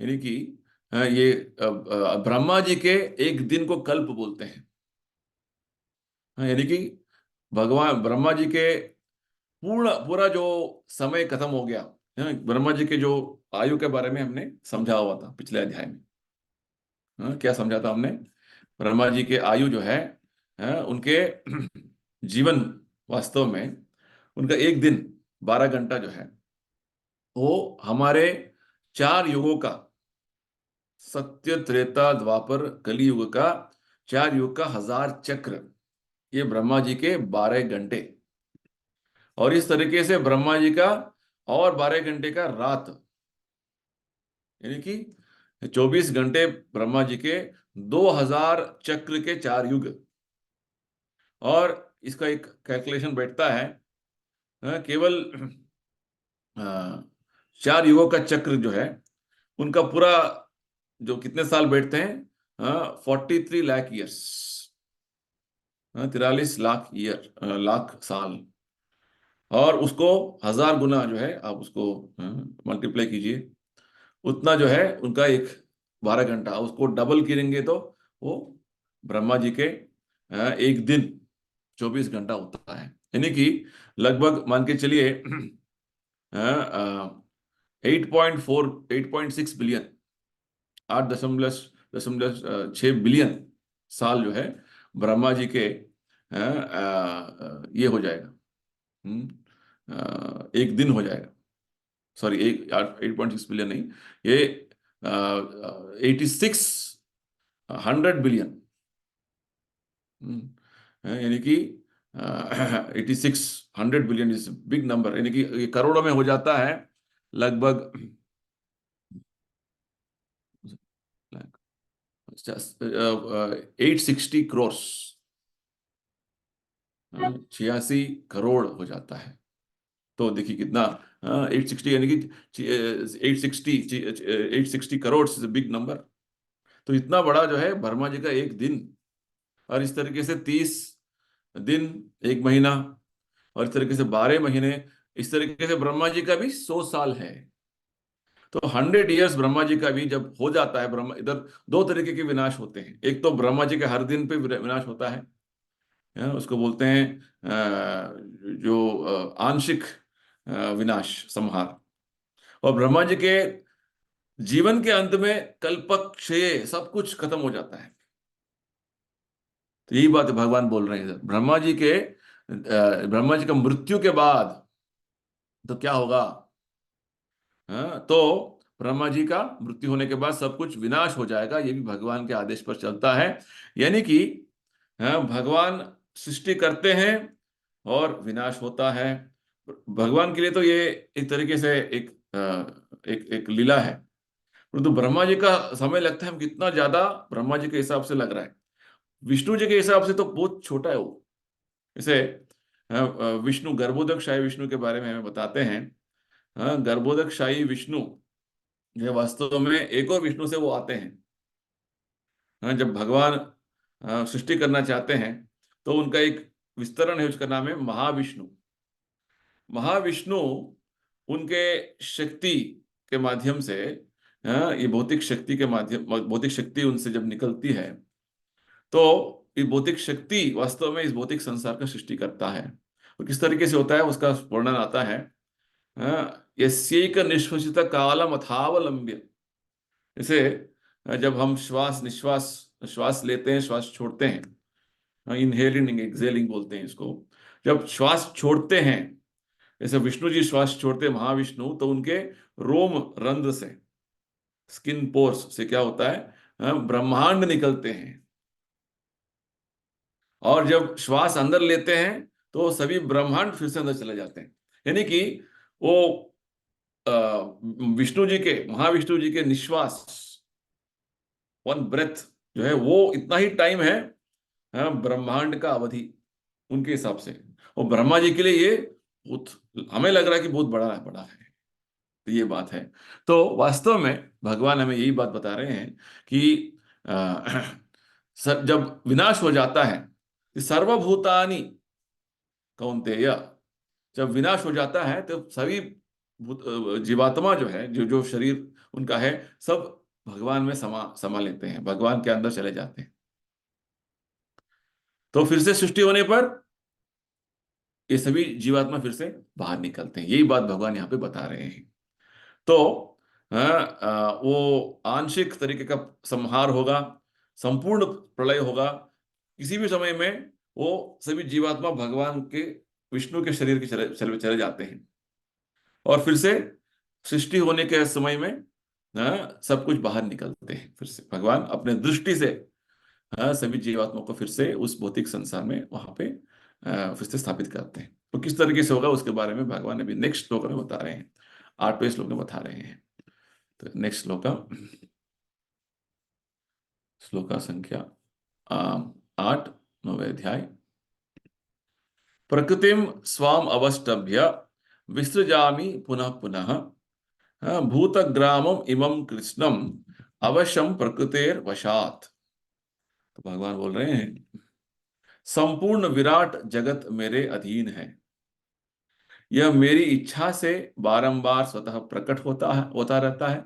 Speaker 1: यानी कि ये ब्रह्मा जी के एक दिन को कल्प बोलते हैं। यानी कि भगवान ब्रह्मा जी के पूर्ण पूरा जो समय खत्म हो गया। ब्रह्मा जी के जो आयु के बारे में हमने समझा हुआ था पिछले अध्याय में। क्या समझा था हमने? ब्रह्मा जी के आयु जो है, उनके जीवन वास्तव में उनका एक दिन 12 घंटा जो है, वो हमारे 4 युगों का, सत्य त्रेता द्वापर कली युग का 4 युग का 1000 चक्र, ये ब्रह्मा जी के 12 घंटे। और इस तरीके से ब्रह्मा जी का और 12 घंटे का रात, यानी कि 24 घंटे ब्रह्मा जी के 2000 चक्र के 4 युग। और इसका एक कैलकुलेशन बैठता है, केवल 4 युगों का चक्र जो है, उनका पूरा जो कितने साल बैठते हैं, 43 लाख ईयर्स, 43 लाख और उसको 1000 गुना जो है, आप उसको मल्टीप्लाई कीजिए, उतना जो है उनका एक 12 घंटा, उसको डबल करेंगे तो वो ब्रह्मा जी के एक दिन 24 घंटा होता है। यानी कि लगभग मान के चलिए 8.6 बिलियन, 8.6 बिलियन साल जो है ब्रह्मा जी के ये हो जाएगा, एक दिन हो जाएगा। सॉरी, 8.6 बिलियन नहीं, ये 8600 बिलियन, यानी कि 8600 बिलियन इज बिग नंबर, यानी कि ये करोड़ों में हो जाता है लगभग 860 करोड़, 86 करोड़ हो जाता है। तो देखिए कितना, 860 यानी कि 860 करोड़ इज बिग नंबर। तो इतना बड़ा जो है ब्रह्मा जी का एक दिन, और इस तरीके से 30 दिन, 1 महीना, और इस तरीके से 12 महीने। इस तरीके से ब्रह्मा जी का भी 100 साल है। तो 100 ईयर्स ब्रह्मा जी का भी जब हो जाता है, ब्रह्मा इधर दो तरीके के विनाश होते हैं। एक तो ब्रह्मा जी के हर दिन पे विनाश होता है, उसको बोलते हैं जो आंशिक विनाश, संहार। और ब्रह्मा जी के जीवन के अंत में कल्पक क्षय सब कुछ खत्म हो जाता है। तो यही बात भगवान बोल रहे हैं इधर। ब्रह्मा जी का मृत्यु के बाद तो क्या होगा? तो ब्रह्मा जी का मृत्यु होने के बाद सब कुछ विनाश हो जाएगा, ये भी भगवान के आदेश पर चलता है। यानी कि भगवान सृष्टि करते हैं और विनाश होता है। भगवान के लिए तो ये एक तरीके से एक लीला है। परंतु ब्रह्मा जी का समय लगता है कितना ज्यादा, ब्रह्मा जी के हिसाब से लग रहा है। विष्णु जी के हिसाब से तो बहुत छोटा है वो। जैसे विष्णु, गर्भोदकशाही विष्णु के बारे में हमें बताते हैं। गर्भोदकशाही विष्णु ये वास्तव में एक और विष्णु से वो आते हैं। जब भगवान सृष्टि करना चाहते हैं तो उनका एक विस्तरण है, उसका नाम है महाविष्णु। महाविष्णु उनके शक्ति के माध्यम से, ये भौतिक शक्ति के माध्यम, भौतिक शक्ति उनसे जब निकलती है तो ये भौतिक शक्ति वास्तव में इस भौतिक संसार का सृष्टि करता है। और किस तरीके से होता है उसका वर्णन आता है। यस्यैक निश्वसित कालम अथावलंब्य। जैसे जब हम श्वास निश्वास, श्वास लेते हैं, श्वास छोड़ते हैं, इनहेलिंग एक्सेलिंग बोलते हैं इसको। जब श्वास छोड़ते हैं, जैसे विष्णु जी श्वास छोड़ते हैं, महाविष्णु, तो उनके रोम रंध्र से, स्किन पोर्स से क्या होता है, ब्रह्मांड निकलते हैं। और जब श्वास अंदर लेते हैं तो सभी ब्रह्मांड फिर से अंदर चले जाते हैं। यानी कि वो अ, विष्णु जी के, महाविष्णु जी के निश्वास, वन ब्रेथ जो है, वो इतना ही टाइम है ब्रह्मांड का अवधि उनके हिसाब से। और ब्रह्मा जी के लिए ये बहुत, हमें लग रहा है कि बहुत बड़ा है, बड़ा है। तो ये बात है। तो वास्तव में भगवान हमें यही बात बता रहे हैं कि जब विनाश हो जाता है, सर्वभूतानि कौन्तेय, जब विनाश हो जाता है तो सभी जीवात्मा जो है, जो जो शरीर उनका है, सब भगवान में समा समा लेते हैं, भगवान के अंदर चले जाते हैं। तो फिर से सृष्टि होने पर ये सभी जीवात्मा फिर से बाहर निकलते हैं। यही बात भगवान यहाँ पे बता रहे हैं। तो वो आंशिक तरीके का संहार होगा, संपूर्ण प्रलय होगा। किसी भी समय में वो सभी जीवात्मा भगवान के, विष्णु के शरीर के चले चले चले जाते हैं। और फिर से सृष्टि होने के समय में सब कुछ बाहर निकलते हैं। फिर से भगवान अपने दृष्टि से सभी जीवात्माओं को फिर से उस भौतिक संसार में वहां पे फिर से स्थापित करते हैं। तो किस तरीके से होगा उसके बारे में भगवान अभी नेक्स्ट श्लोक में बता रहे हैं, 8वें श्लोक में बता रहे हैं। तो नेक्स्ट श्लोक, श्लोका संख्या 8, 9वें अध्याय। प्रकृतिम स्वाम अवष्टभ्य विसृजामि पुनः पुनः, भूतग्रामम इमं कृष्णम अवश्यम प्रकृतेर वशात। तो भगवान बोल रहे हैं, संपूर्ण विराट जगत मेरे अधीन है। यह मेरी इच्छा से बारंबार स्वतः प्रकट होता रहता है,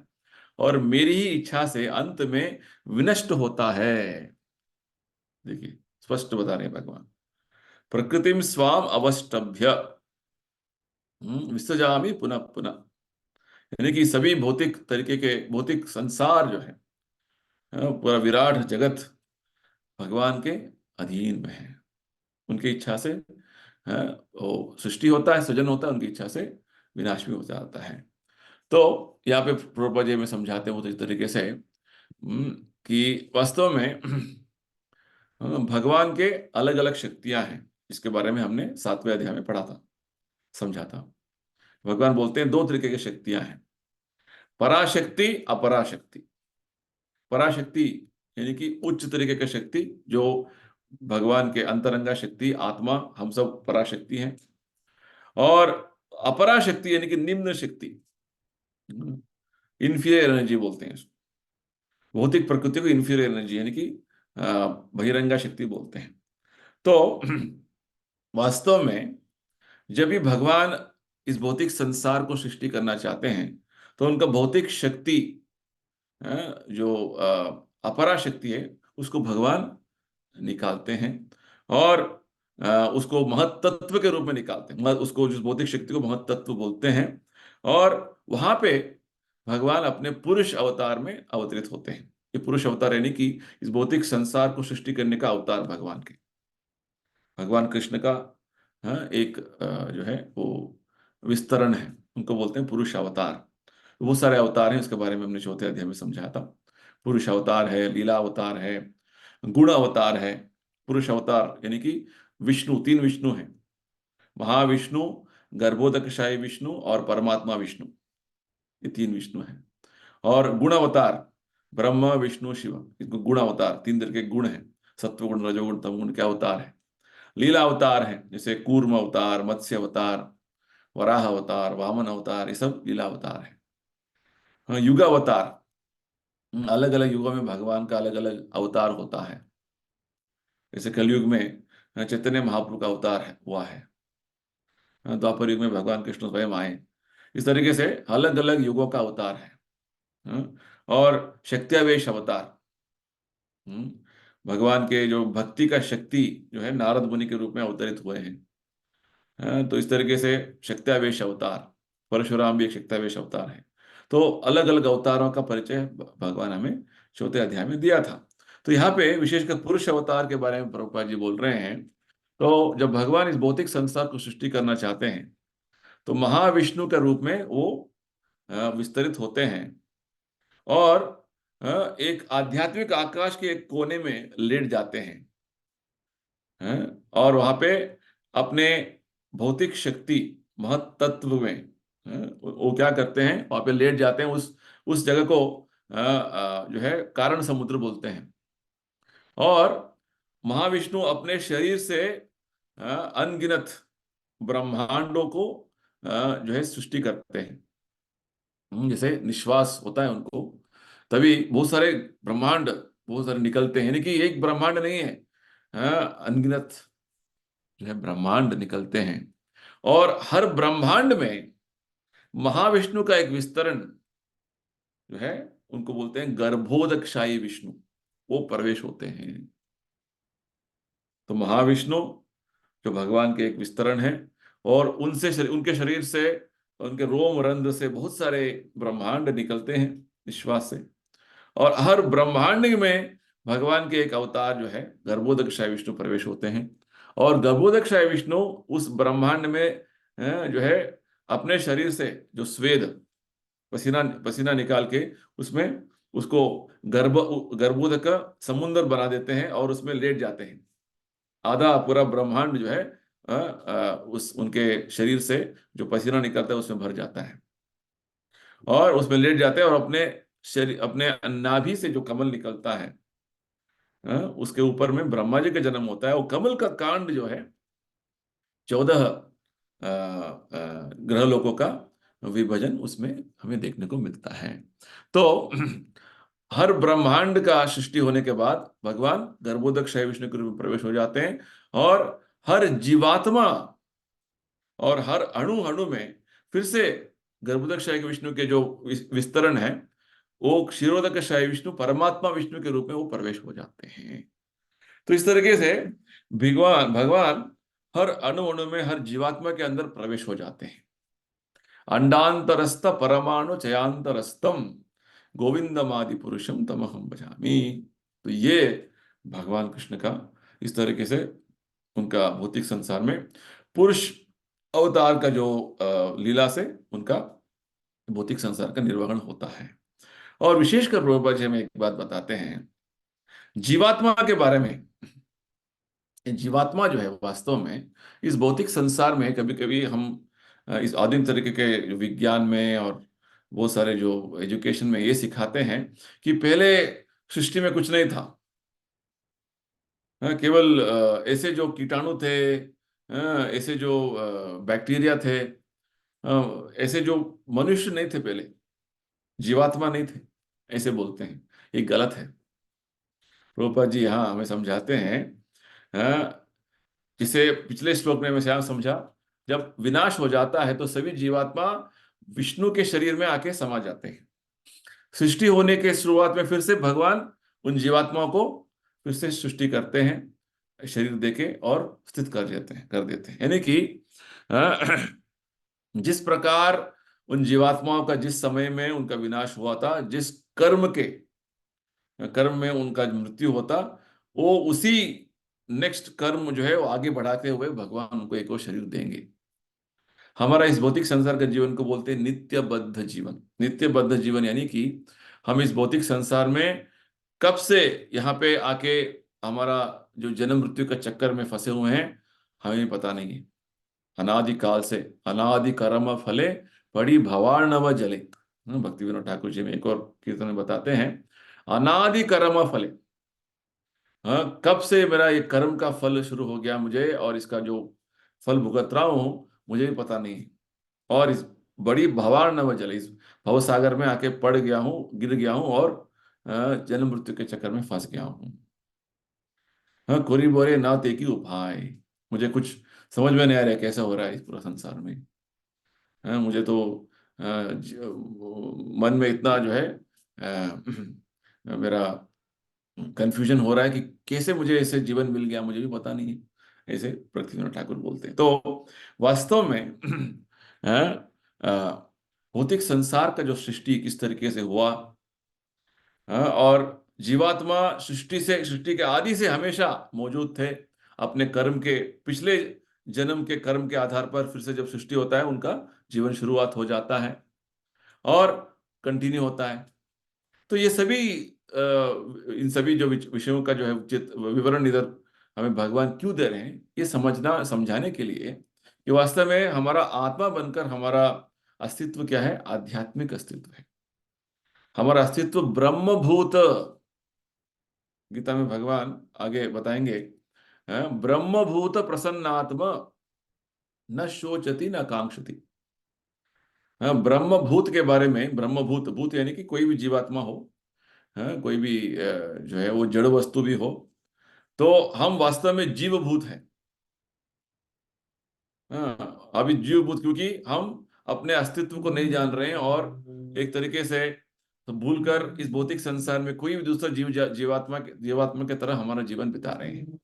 Speaker 1: और मेरी ही इच्छा से अंत में विनष्ट होता है। देखिए, स्पष्ट बता रहे हैं भगवान। प्रकृतिम स्वाम अवष्टभ्य विसृजामि पुनः पुनः। यानी कि सभी भौतिक तरीके के भौतिक संसार जो है, पूरा विराट जगत भगवान के अधीन में है। उनकी इच्छा से वो सृष्टि होता है, सृजन होता है, उनकी इच्छा से विनाश भी हो जाता है। तो यहाँ पे प्रभुपाद जी में समझाते हैं वो तो इस तरीके से कि वास्तव में भगवान के अलग अलग शक्तियां हैं, इसके बारे में हमने 7वें अध्याय में पढ़ा था, समझा था। भगवान बोलते हैं 2 तरीके की शक्तियां हैं, पराशक्ति, अपराशक्ति। पराशक्ति यानी कि उच्च तरीके की शक्ति, जो भगवान के अंतरंगा शक्ति, आत्मा, हम सब पराशक्ति हैं। और अपराशक्ति यानी कि निम्न शक्ति, इंफीरियर एनर्जी बोलते हैं इसको। भौतिक प्रकृति को इंफीरियर एनर्जी यानी कि बहिरंगा शक्ति बोलते हैं। तो वास्तव में जब भी भगवान इस भौतिक संसार को सृष्टि करना चाहते हैं तो उनका भौतिक शक्ति, जो अपरा शक्ति है, उसको भगवान निकालते हैं और उसको महत्तत्व के रूप में निकालते हैं। उसको, जिस भौतिक शक्ति को महत्तत्व बोलते हैं, और वहां पे भगवान अपने पुरुष अवतार में अवतरित होते हैं। ये पुरुष अवतार यानी कि इस भौतिक संसार को सृष्टि करने का अवतार भगवान के, भगवान कृष्ण का, एक जो है वो विस्तरण है, उनको बोलते हैं पुरुष अवतार। तो बहुत सारे अवतार हैं, उसके बारे में हमने चौथे अध्याय में समझाया था। पुरुष अवतार है, लीला अवतार है, गुण अवतार है। पुरुष अवतार यानी कि विष्णु, तीन विष्णु हैं, महाविष्णु, गर्भोदकशाही विष्णु और परमात्मा विष्णु, ये तीन विष्णु हैं। और गुण अवतार ब्रह्मा विष्णु शिव, इसको गुण अवतार, तीन तरह के गुण हैं, सत्व गुण, रजोगुण, तमगुण के अवतार है। लीला अवतार है, जैसे कूर्म अवतार, मत्स्य अवतार, वराह अवतार, वामन अवतार, ये सब लीला अवतार है। हाँ, युग अवतार, अलग अलग युगों में भगवान का अलग अलग अवतार होता है। जैसे कलयुग में चैतन्य महाप्रभु का अवतार है, हुआ है। द्वापर युग में भगवान कृष्ण स्वयं आए। इस तरीके से अलग अलग युगों का अवतार है। और शक्त्यावेश अवतार, हम्म, भगवान के जो भक्ति का शक्ति जो है, नारद मुनि के रूप में अवतरित हुए हैं। तो इस तरीके से शक्त्यावेश अवतार, परशुराम भी एक शक्त्यावेश अवतार है। तो अलग अलग अवतारों का परिचय भगवान हमें चौथे अध्याय में दिया था। तो यहाँ पे विशेषकर पुरुष अवतार के बारे में प्रभुपाद जी बोल रहे हैं। तो जब भगवान इस भौतिक संसार को सृष्टि करना चाहते हैं तो महाविष्णु के रूप में वो विस्तरित होते हैं और एक आध्यात्मिक आकाश के एक कोने में लेट जाते हैं। और वहां पे अपने भौतिक शक्ति महत्तत्व में, वो क्या करते हैं, वहां पे लेट जाते हैं। उस जगह को जो है कारण समुद्र बोलते हैं। और महाविष्णु अपने शरीर से अनगिनत ब्रह्मांडों को जो है सृष्टि करते हैं। जैसे निश्वास होता है उनको, तभी बहुत सारे ब्रह्मांड, बहुत सारे निकलते हैं, यानी कि एक ब्रह्मांड नहीं है, अनगिनत जो है ब्रह्मांड निकलते हैं। और हर ब्रह्मांड में महाविष्णु का एक विस्तरण जो है, उनको बोलते हैं गर्भोदकशाही विष्णु, वो प्रवेश होते हैं। तो महाविष्णु जो भगवान के एक विस्तरण है, और उनके शरीर से, उनके रोम रंध्र से बहुत सारे ब्रह्मांड निकलते हैं निश्वास से। और हर ब्रह्मांड में भगवान के एक अवतार जो है गर्भोदकशाही विष्णु प्रवेश होते हैं। और गर्भोदकशाही विष्णु उस ब्रह्मांड में जो है अपने शरीर से जो स्वेद, पसीना पसीना निकाल के उसमें उसको गर्भोदक समुद्र बना देते हैं और उसमें लेट जाते हैं। आधा पूरा ब्रह्मांड जो है उस उनके शरीर से जो पसीना निकलता है उसमें भर जाता है और उसमें लेट जाते हैं। और अपने शरीर, अपने नाभि से जो कमल निकलता है, उसके ऊपर में ब्रह्मा जी का जन्म होता है। वो कमल का कांड जो है 14 ग्रह लोकों का विभाजन उसमें हमें देखने को मिलता है। तो हर ब्रह्मांड का सृष्टि होने के बाद भगवान गर्भोदक शय विष्णु के रूप में प्रवेश हो जाते हैं। और हर जीवात्मा और हर अणु अणु में फिर से गर्भोदक शय विष्णु के जो विस्तरण है, वो क्षीरोदक शय विष्णु, परमात्मा विष्णु के रूप में वो प्रवेश हो जाते हैं। तो इस तरीके से भगवान भगवान हर अणु अणु में, हर जीवात्मा के अंदर प्रवेश हो जाते हैं। अंडांतरस्थ परमाणु चयांतरस्तम गोविंदमादि पुरुषम तमहम भजामि। तो ये भगवान कृष्ण का इस तरीके से उनका भौतिक संसार में पुरुष अवतार का जो लीला से उनका भौतिक संसार का निर्वहन होता है। और विशेषकर प्रभुपाद जी हमें एक बात बताते हैं जीवात्मा के बारे में। जीवात्मा जो है वास्तव में इस भौतिक संसार में, कभी कभी हम इस आधुनिक तरीके के विज्ञान में और बहुत सारे जो एजुकेशन में ये सिखाते हैं कि पहले सृष्टि में कुछ नहीं था। केवल ऐसे जो कीटाणु थे, ऐसे जो बैक्टीरिया थे, ऐसे जो मनुष्य नहीं थे, पहले जीवात्मा नहीं थे, ऐसे बोलते हैं। ये गलत है। प्रभुपाद जी यहाँ हमें समझाते हैं जिसे पिछले श्लोक में श्याम समझा, जब विनाश हो जाता है तो सभी जीवात्मा विष्णु के शरीर में आके समा जाते हैं। सृष्टि होने के शुरुआत में फिर से भगवान उन जीवात्माओं को फिर से सृष्टि करते हैं, शरीर देके और स्थित कर देते हैं यानी कि अ, जिस प्रकार उन जीवात्माओं का जिस समय में उनका विनाश हुआ था, जिस कर्म में उनका मृत्यु होता, वो उसी नेक्स्ट कर्म जो है वो आगे बढ़ाते हुए भगवान उनको एक और शरीर देंगे। हमारा इस भौतिक संसार का जीवन को बोलते हैं नित्यबद्ध जीवन। नित्यबद्ध जीवन यानी कि हम इस भौतिक संसार में कब से यहाँ पे आके हमारा जो जन्म मृत्यु का चक्कर में फंसे हुए हैं, हमें पता नहीं है। अनादि काल से अनादि कर्म फले पड़ी भवार्णव जले। भक्ति विनोद ठाकुर जी में एक और कीर्तन में बताते हैं, अनादि कर्म फले। हाँ, कब से मेरा ये कर्म का फल शुरू हो गया मुझे, और इसका जो फल भुगत रहा हूं मुझे भी पता नहीं है। और इस बड़ी भवार्णव जल, इस भव सागर में आके पड़ गया हूँ, गिर गया हूँ, और जन्म मृत्यु के चक्कर में फंस गया हूँ। हाँ, कोरी बोरे ना ते की उपाय। मुझे कुछ समझ में नहीं आ रहा है कैसा हो रहा है इस पूरा संसार में। हाँ, मुझे तो मन में इतना जो है मेरा कंफ्यूजन हो रहा है कि कैसे मुझे ऐसे जीवन मिल गया, मुझे भी पता नहीं है। ऐसे पृथ्वीनाथ ठाकुर बोलते हैं। तो वास्तव में भौतिक संसार का जो सृष्टि किस तरीके से हुआ, और जीवात्मा सृष्टि के आदि से हमेशा मौजूद थे। अपने कर्म के पिछले जन्म के कर्म के आधार पर फिर से जब सृष्टि होता है, उनका जीवन शुरुआत हो जाता है और कंटिन्यू होता है। तो ये सभी इन सभी जो विषयों का जो है उचित विवरण इधर हमें भगवान क्यों दे रहे हैं, ये समझाने के लिए कि वास्तव में हमारा आत्मा बनकर हमारा अस्तित्व क्या है, आध्यात्मिक अस्तित्व है। हमारा अस्तित्व ब्रह्मभूत। गीता में भगवान आगे बताएंगे, ब्रह्मभूत प्रसन्नात्मा न शोचति न कांक्षति। ब्रह्मभूत के बारे में, ब्रह्मभूत भूत यानी कि कोई भी जीवात्मा हो, कोई भी जो है वो जड़ वस्तु भी हो, तो हम वास्तव में जीवभूत हैं। अभी जीवभूत क्योंकि हम अपने अस्तित्व को नहीं जान रहे हैं, और एक तरीके से तो भूलकर इस भौतिक संसार में कोई भी दूसरा जीवात्मा के तरह हमारा जीवन बिता रहे हैं।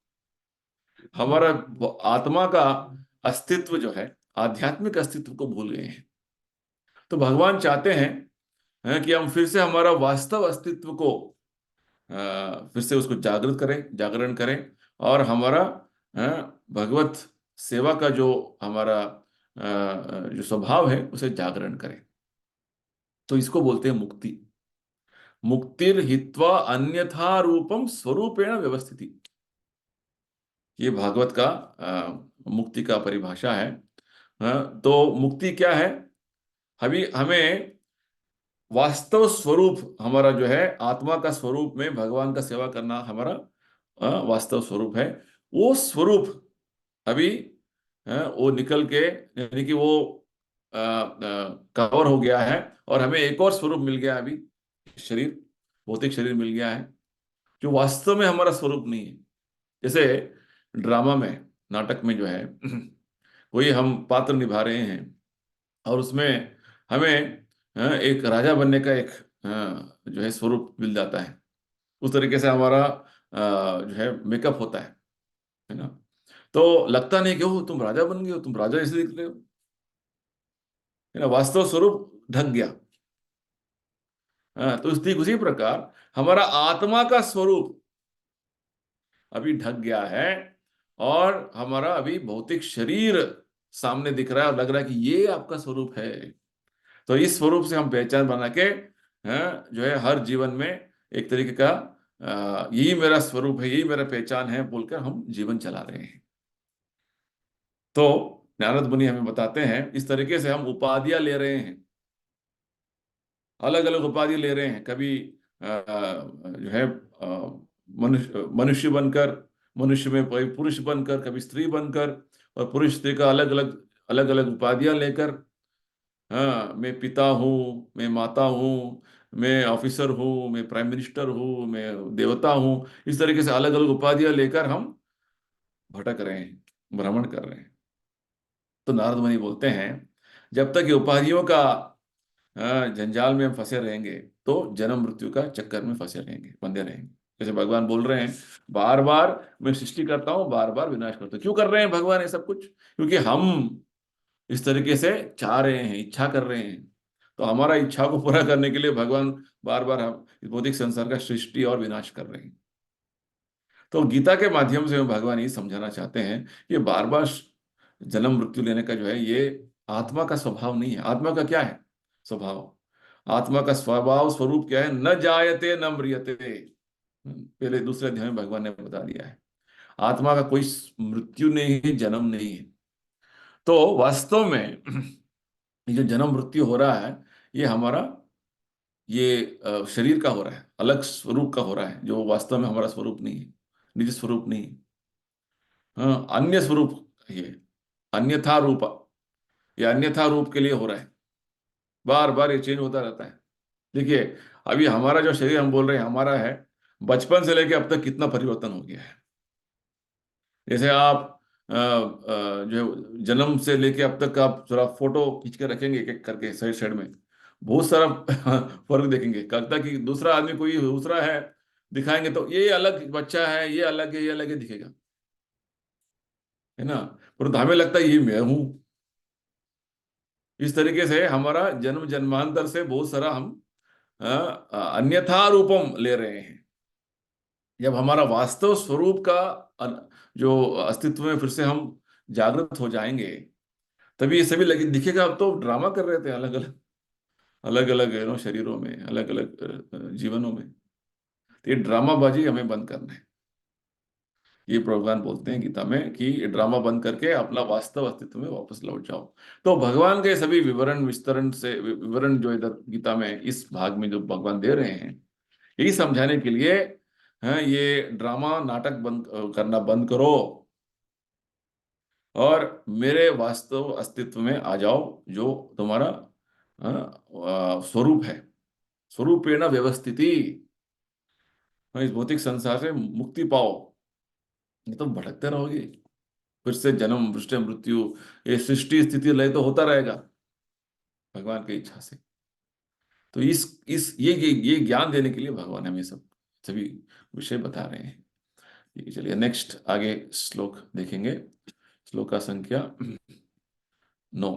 Speaker 1: हमारा आत्मा का अस्तित्व जो है, आध्यात्मिक अस्तित्व को भूल गए हैं। तो भगवान चाहते हैं कि हम फिर से हमारा वास्तव अस्तित्व को फिर से उसको जागरण करें, और हमारा भगवत सेवा का जो हमारा जो स्वभाव है उसे जागरण करें। तो इसको बोलते हैं मुक्ति। मुक्तिर हित्वा अन्यथा रूपम स्वरूपेण व्यवस्थिति। ये भागवत का मुक्ति का परिभाषा है। तो मुक्ति क्या है? अभी हमें वास्तव स्वरूप हमारा जो है, आत्मा का स्वरूप में भगवान का सेवा करना हमारा वास्तव स्वरूप है। वो स्वरूप अभी वो निकल के, यानी कि वो कवर हो गया है, और हमें एक और स्वरूप मिल गया है अभी, शरीर, भौतिक शरीर मिल गया है, जो वास्तव में हमारा स्वरूप नहीं है। जैसे ड्रामा में, नाटक में जो है कोई हम पात्र निभा रहे हैं, और उसमें हमें एक राजा बनने का एक जो है स्वरूप मिल जाता है। उस तरीके से हमारा जो है मेकअप होता है ना। तो लगता नहीं कि तुम राजा बन गए हो, तुम राजा ऐसे दिख रहे हो, है ना। वास्तव स्वरूप ढक गया। तो ठीक उसी प्रकार हमारा आत्मा का स्वरूप अभी ढक गया है, और हमारा अभी भौतिक शरीर सामने दिख रहा है, और लग रहा है कि ये आपका स्वरूप है। तो इस स्वरूप से हम पहचान बना के जो है हर जीवन में एक तरीके का यही मेरा स्वरूप है, यही मेरा पहचान है बोलकर हम जीवन चला रहे हैं। तो नारद मुनि हमें बताते हैं, इस तरीके से हम उपाधियां ले रहे हैं, अलग अलग उपाधि ले रहे हैं। कभी जो है मनुष्य मनुष्य बनकर, मनुष्य में कोई पुरुष बनकर, कभी स्त्री बनकर, और पुरुष स्त्री का अलग अलग उपाधियां लेकर, हाँ, मैं पिता हूँ, मैं माता हूँ, मैं ऑफिसर हूँ, मैं प्राइम मिनिस्टर हूँ, मैं देवता हूँ। इस तरीके से अलग अलग उपाधियां लेकर हम भटक रहे हैं। भ्रमण कर रहे हैं। तो नारद मुनि बोलते हैं, जब तक ये उपाधियों का जंजाल में हम फंसे रहेंगे तो जन्म मृत्यु का चक्कर में फंसे रहेंगे, बंधे रहेंगे। जैसे भगवान बोल रहे हैं, बार बार मैं सृष्टि करता हूँ, बार बार विनाश करता हूँ। क्यों कर रहे हैं भगवान ये सब कुछ? क्योंकि हम इस तरीके से चाह रहे हैं, इच्छा कर रहे हैं। तो हमारा इच्छा को पूरा करने के लिए भगवान बार बार हम इस भौतिक संसार का सृष्टि और विनाश कर रहे हैं। तो गीता के माध्यम से भगवान ये समझाना चाहते हैं कि बार बार जन्म मृत्यु लेने का जो है, ये आत्मा का स्वभाव नहीं है। आत्मा का क्या है स्वभाव? आत्मा का स्वभाव स्वरूप क्या है? न जायते न म्रियते। पहले दूसरे अध्याय में भगवान ने बता दिया है, आत्मा का कोई मृत्यु नहीं है, जन्म नहीं है। तो वास्तव में ये जो जन्म मृत्यु हो रहा है, ये हमारा ये शरीर का हो रहा है, अलग स्वरूप का हो रहा है, जो वास्तव में हमारा स्वरूप नहीं है, निज स्वरूप नहीं है। हाँ, अन्य स्वरूप ये, अन्यथा रूप, ये अन्यथा रूप के लिए हो रहा है। बार बार ये चेंज होता रहता है। देखिए, अभी हमारा जो शरीर हम बोल रहे हैं हमारा है, बचपन से लेके अब तक कितना परिवर्तन हो गया है। जैसे आप जो जन्म से लेके अब तक आप थोड़ा फोटो खींच के रखेंगे एक एक करके साइड साइड में, बहुत सारा फर्क देखेंगे। कल तक कि दूसरा आदमी कोई दूसरा है दिखाएंगे तो ये अलग बच्चा है, ये अलग है, ये अलग है दिखेगा, है ना। परंतु हमें लगता है ये मैं हूं। इस तरीके से हमारा जन्म जन्मांतर से बहुत सारा हम अन्यथा रूपम ले रहे हैं। जब हमारा वास्तव स्वरूप का जो अस्तित्व में फिर से हम जागृत हो जाएंगे, तभी ये सभी लगे दिखेगा। अब तो ड्रामा कर रहे थे अलग अलग, अलग अलग शरीरों में, अलग अलग जीवनों में। तो ये ड्रामाबाजी हमें बंद करना है। ये भगवान बोलते हैं गीता में कि ये ड्रामा बंद करके अपना वास्तव अस्तित्व में वापस लौट जाओ। तो भगवान के सभी विवरण विस्तरण से विवरण जो इधर गीता में इस भाग में जो भगवान दे रहे हैं, यही समझाने के लिए है, ये ड्रामा नाटक बंद करना बंद करो और मेरे वास्तव अस्तित्व में आ जाओ, जो तुम्हारा स्वरूप है। स्वरूपेण व्यवस्थिति। इस भौतिक संसार से मुक्ति पाओ, ये तो भटकते रहोगे। फिर से जन्म मृत्यु मृत्यु, ये सृष्टि स्थिति लय तो होता रहेगा भगवान की इच्छा से। तो इस ये ज्ञान देने के लिए भगवान हमें सब सभी विषय बता रहे हैं। ठीक है, चलिए नेक्स्ट आगे श्लोक देखेंगे। श्लोक का संख्या 9,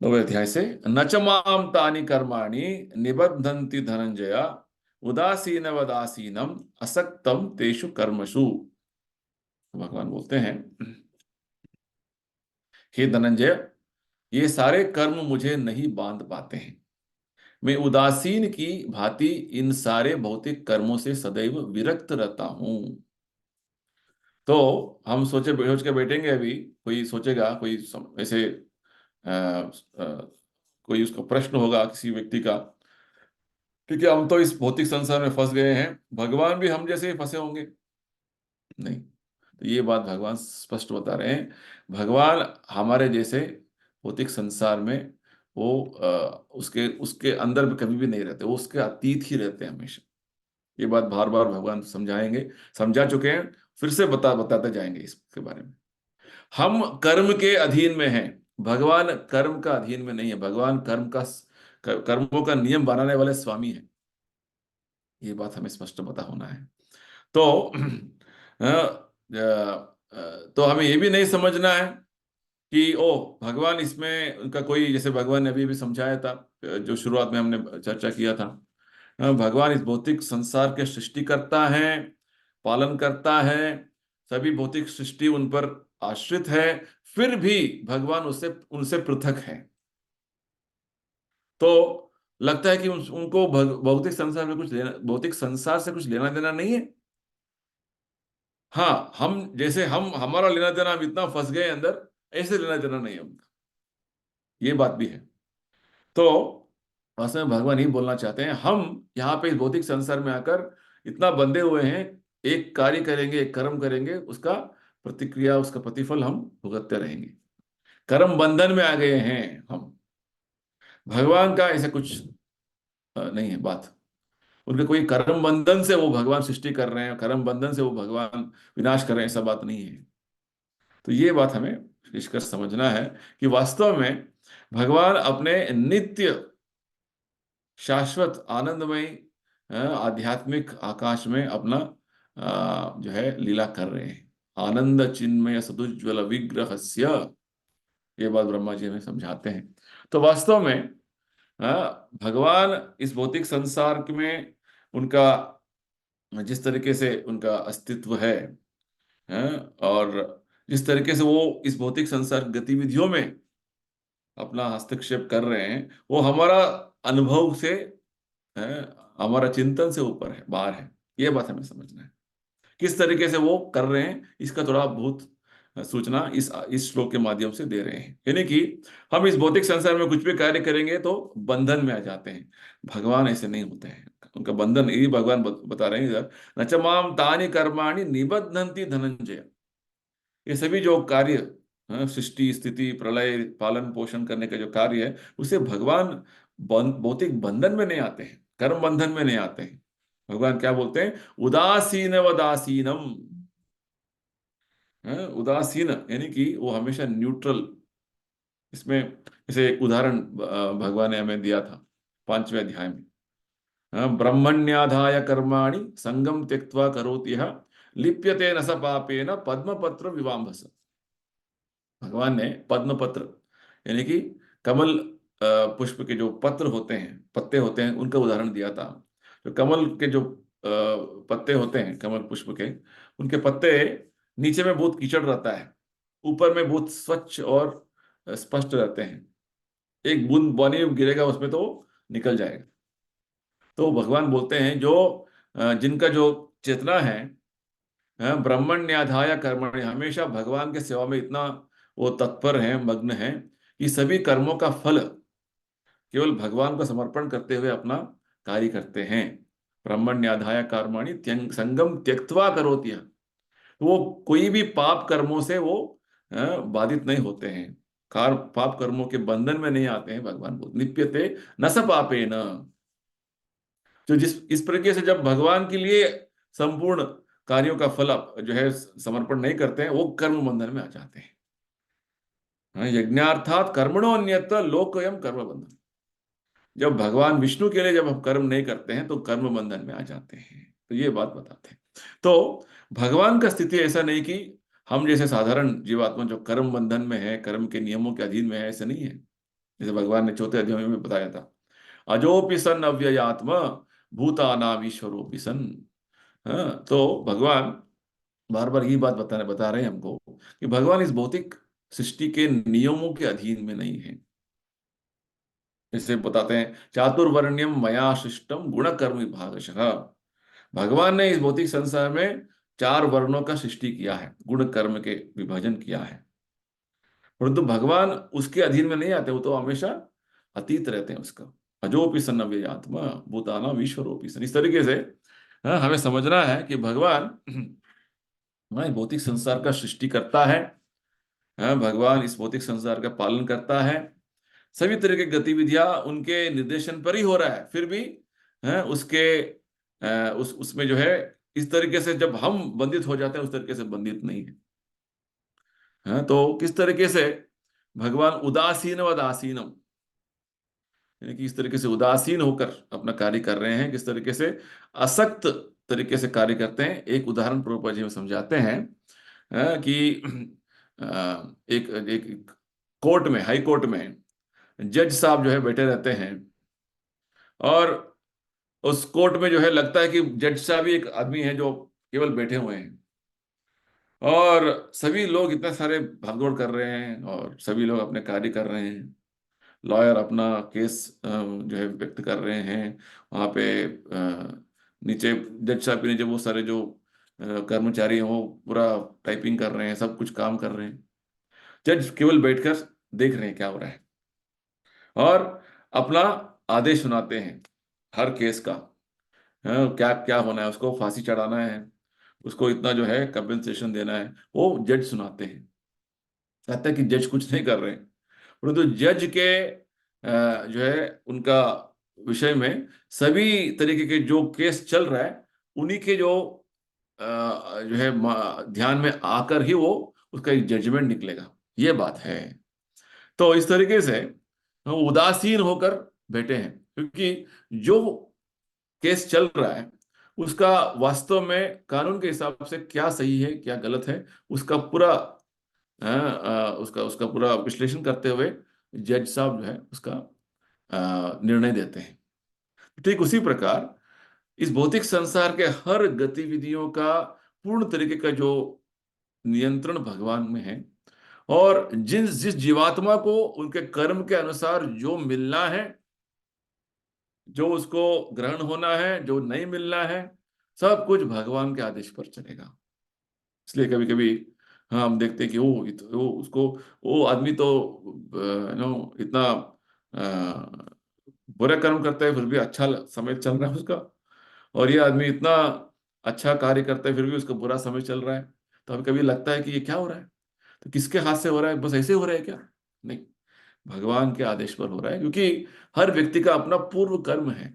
Speaker 1: 9वें अध्याय से। न च माम तानि कर्माणि निबद्धन्ति धनंजय उदासीन वदासीनम असक्तम तेषु कर्मसु। भगवान बोलते हैं, हे धनंजय, ये सारे कर्म मुझे नहीं बांध पाते हैं। मैं उदासीन की भांति इन सारे भौतिक कर्मों से सदैव विरक्त रहता हूं। तो हम सोच के बैठेंगे अभी, कोई सोचेगा, कोई ऐसे अ, अ, कोई उसका प्रश्न होगा किसी व्यक्ति का, क्योंकि हम तो इस भौतिक संसार में फंस गए हैं, भगवान भी हम जैसे ही फंसे होंगे? नहीं। तो ये बात भगवान स्पष्ट बता रहे हैं। भगवान हमारे जैसे भौतिक संसार में वो उसके उसके अंदर भी कभी भी नहीं रहते, वो उसके अतीत ही रहते हैं हमेशा। ये बात बार बार भगवान समझाएंगे, समझा चुके हैं, फिर से बताते जाएंगे इसके बारे में। हम कर्म के अधीन में हैं, भगवान कर्म का अधीन में नहीं है। भगवान कर्मों का नियम बनाने वाले स्वामी हैं। ये बात हमें स्पष्ट पता होना है। तो तो हमें ये भी नहीं समझना है कि ओ भगवान इसमें उनका कोई, जैसे भगवान ने अभी भी समझाया था, जो शुरुआत में हमने चर्चा किया था, भगवान इस भौतिक संसार के सृष्टि करता है, पालन करता है, सभी भौतिक सृष्टि उन पर आश्रित है, फिर भी भगवान उससे उनसे पृथक है। तो लगता है कि उनको भौतिक संसार में कुछ लेना, भौतिक संसार से कुछ लेना देना नहीं है। हाँ, हम जैसे हम हमारा लेना देना, हम इतना फंस गए अंदर, ऐसे लेना देना नहीं है उनका। ये बात भी है। तो वास्तव में भगवान ही बोलना चाहते हैं, हम यहाँ पे इस भौतिक संसार में आकर इतना बंधे हुए हैं, एक कार्य करेंगे, एक कर्म करेंगे, उसका प्रतिक्रिया, उसका प्रतिफल हम भुगतते रहेंगे। कर्म बंधन में आ गए हैं हम। भगवान का ऐसा कुछ नहीं है बात। उनके कोई कर्म बंधन से वो भगवान सृष्टि कर रहे हैं, कर्म बंधन से वो भगवान विनाश कर रहे हैं, ऐसा बात नहीं है। तो ये बात हमें इसका समझना है कि वास्तव में भगवान अपने नित्य शाश्वत आनंदमय आध्यात्मिक आकाश में अपना जो है लीला कर रहे हैं। आनंद चिन्मय सदुज्ज्वल विग्रहस्य, ये बात ब्रह्मा जी हमें समझाते हैं। तो वास्तव में भगवान इस भौतिक संसार में उनका जिस तरीके से उनका अस्तित्व है, और जिस तरीके से वो इस भौतिक संसार गतिविधियों में अपना हस्तक्षेप कर रहे हैं, वो हमारा अनुभव से है, हमारा चिंतन से ऊपर है, बाहर है। ये बात हमें समझना है। किस तरीके से वो कर रहे हैं, इसका थोड़ा बहुत सूचना इस श्लोक के माध्यम से दे रहे हैं। यानी कि हम इस भौतिक संसार में कुछ भी कार्य करेंगे तो बंधन में आ जाते हैं। भगवान ऐसे नहीं होते हैं, उनका बंधन यही भगवान बता रहे हैं इधर, न च माम तानि कर्माणि निबध्नन्ति धनंजय। ये सभी जो कार्य, सृष्टि स्थिति प्रलय पालन पोषण करने का जो कार्य है, उसे भगवान भौतिक बंधन में नहीं आते हैं, कर्म बंधन में नहीं आते हैं। भगवान क्या बोलते हैं? उदासीन वदासीनम। उदासीन यानी कि वो हमेशा न्यूट्रल। इसमें जैसे एक उदाहरण भगवान ने हमें दिया था 5वें अध्याय में। ब्रह्मण्याधाय कर्माणि संगम त्यक्त्वा करोति यः लिप्यते न स पापेन पद्मपत्र विवाम्भस। भगवान ने पद्म पत्र यानी कि कमल पुष्प के जो पत्र होते हैं, पत्ते होते हैं, उनका उदाहरण दिया था। जो कमल के जो पत्ते होते हैं, कमल पुष्प के, उनके पत्ते नीचे में बहुत कीचड़ रहता है, ऊपर में बहुत स्वच्छ और स्पष्ट रहते हैं। एक बूंद पानी गिरेगा उसमें तो निकल जाएगा। तो भगवान बोलते हैं जो जिनका जो चेतना है, ब्रह्मण्याधाय कर्मणि, हमेशा भगवान के सेवा में इतना वो तत्पर है, मग्न है, कि सभी कर्मों का फल केवल भगवान को समर्पण करते हुए अपना कार्य करते हैं। ब्रह्मण्याधाय कर्माणि संगम त्यक्त्वा करोति यः। तो वो कोई भी पाप कर्मों से वो बाधित नहीं होते हैं, पाप कर्मों के बंधन में नहीं आते हैं। भगवान बोल लिप्यते न स पापेन। जो जिस इस प्रकार से जब भगवान के लिए संपूर्ण कार्यों का फल जो है समर्पण नहीं करते हैं, वो कर्म बंधन में आ जाते हैं। यज्ञार्थात कर्मणो अन्यत्र लोकयम कर्म बंधन। जब भगवान विष्णु के लिए जब हम कर्म नहीं करते हैं तो कर्म बंधन में आ जाते हैं। तो ये बात बताते हैं। तो भगवान का स्थिति ऐसा नहीं कि हम जैसे साधारण जीवात्मा जो कर्म बंधन में है, कर्म के नियमों के अधीन में है, ऐसा नहीं है। जैसे भगवान ने 4 अध्याय में बताया था, अजोपि सन अव्ययात्मा भूतानाम ईश्वरोपि सन। हाँ, तो भगवान बार बार यही बात बता रहे हैं हमको कि भगवान इस भौतिक सृष्टि के नियमों के अधीन में नहीं है। जैसे बताते हैं, चातुर्वर्ण्यम मया सृष्टम गुण कर्म विभागशः। भगवान ने इस भौतिक संसार में 4 वर्णों का सृष्टि किया है, गुण कर्म के विभाजन किया है। परंतु भगवान उसके अधीन में नहीं आते, वो तो हमेशा अतीत रहते हैं उसका। अजोपि सन अव्ययात्मा भूतानाम ईश्वरोपि सन। इस तरीके से हमें समझना है कि भगवान हमारे भौतिक संसार का सृष्टि करता है। भगवान इस भौतिक संसार का पालन करता है। सभी तरह की गतिविधियां उनके निर्देशन पर ही हो रहा है, फिर भी उसके उसमें जो है इस तरीके से जब हम बंधित हो जाते हैं, उस तरीके से बंधित नहीं है। तो किस तरीके से भगवान उदासीन वदासीनम, यानी कि इस तरीके से उदासीन होकर अपना कार्य कर रहे हैं, किस तरीके से असक्त तरीके से कार्य करते हैं। एक उदाहरण प्रभुपाद जी में समझाते हैं कि एक एक कोर्ट में, हाई कोर्ट में जज साहब जो है बैठे रहते हैं, और उस कोर्ट में जो है लगता है कि जज साहब ही एक आदमी है जो केवल बैठे हुए हैं, और सभी लोग इतने सारे भागदौड़ कर रहे हैं और सभी लोग अपने कार्य कर रहे हैं। लॉयर अपना केस जो है व्यक्त कर रहे हैं। वहाँ पे नीचे जज साहब के नीचे वो सारे जो कर्मचारी हैं वो पूरा टाइपिंग कर रहे हैं, सब कुछ काम कर रहे हैं। जज केवल बैठकर देख रहे हैं क्या हो रहा है, और अपना आदेश सुनाते हैं हर केस का। क्या क्या होना है, उसको फांसी चढ़ाना है, उसको इतना जो है कंपेंसेशन देना है, वो जज सुनाते हैं। कहता है कि जज कुछ नहीं कर रहे हैं, परंतु जज के जो है उनका विषय में सभी तरीके के जो केस चल रहा है, उन्हीं के जो जो है ध्यान में आकर ही वो उसका एक जजमेंट निकलेगा, ये बात है। तो इस तरीके से हम उदासीन होकर बैठे हैं, क्योंकि जो केस चल रहा है उसका वास्तव में कानून के हिसाब से क्या सही है क्या गलत है, उसका पूरा उसका उसका पूरा विश्लेषण करते हुए जज साहब जो है उसका निर्णय देते हैं। ठीक उसी प्रकार इस भौतिक संसार के हर गतिविधियों का पूर्ण तरीके का जो नियंत्रण भगवान में है, और जिस जिस जीवात्मा को उनके कर्म के अनुसार जो मिलना है, जो उसको ग्रहण होना है, जो नहीं मिलना है, सब कुछ भगवान के आदेश पर चलेगा। इसलिए कभी कभी हाँ हम देखते हैं कि वो उसको वो आदमी तो इतना बुरा कर्म करता है फिर भी अच्छा समय चल रहा है उसका, और ये आदमी इतना अच्छा कार्य करता है फिर भी उसका बुरा समय चल रहा है। तो हमें कभी लगता है कि ये क्या हो रहा है, तो किसके हाथ से हो रहा है, बस ऐसे हो रहा है क्या? नहीं, भगवान के आदेश पर हो रहा है, क्योंकि हर व्यक्ति का अपना पूर्व कर्म है।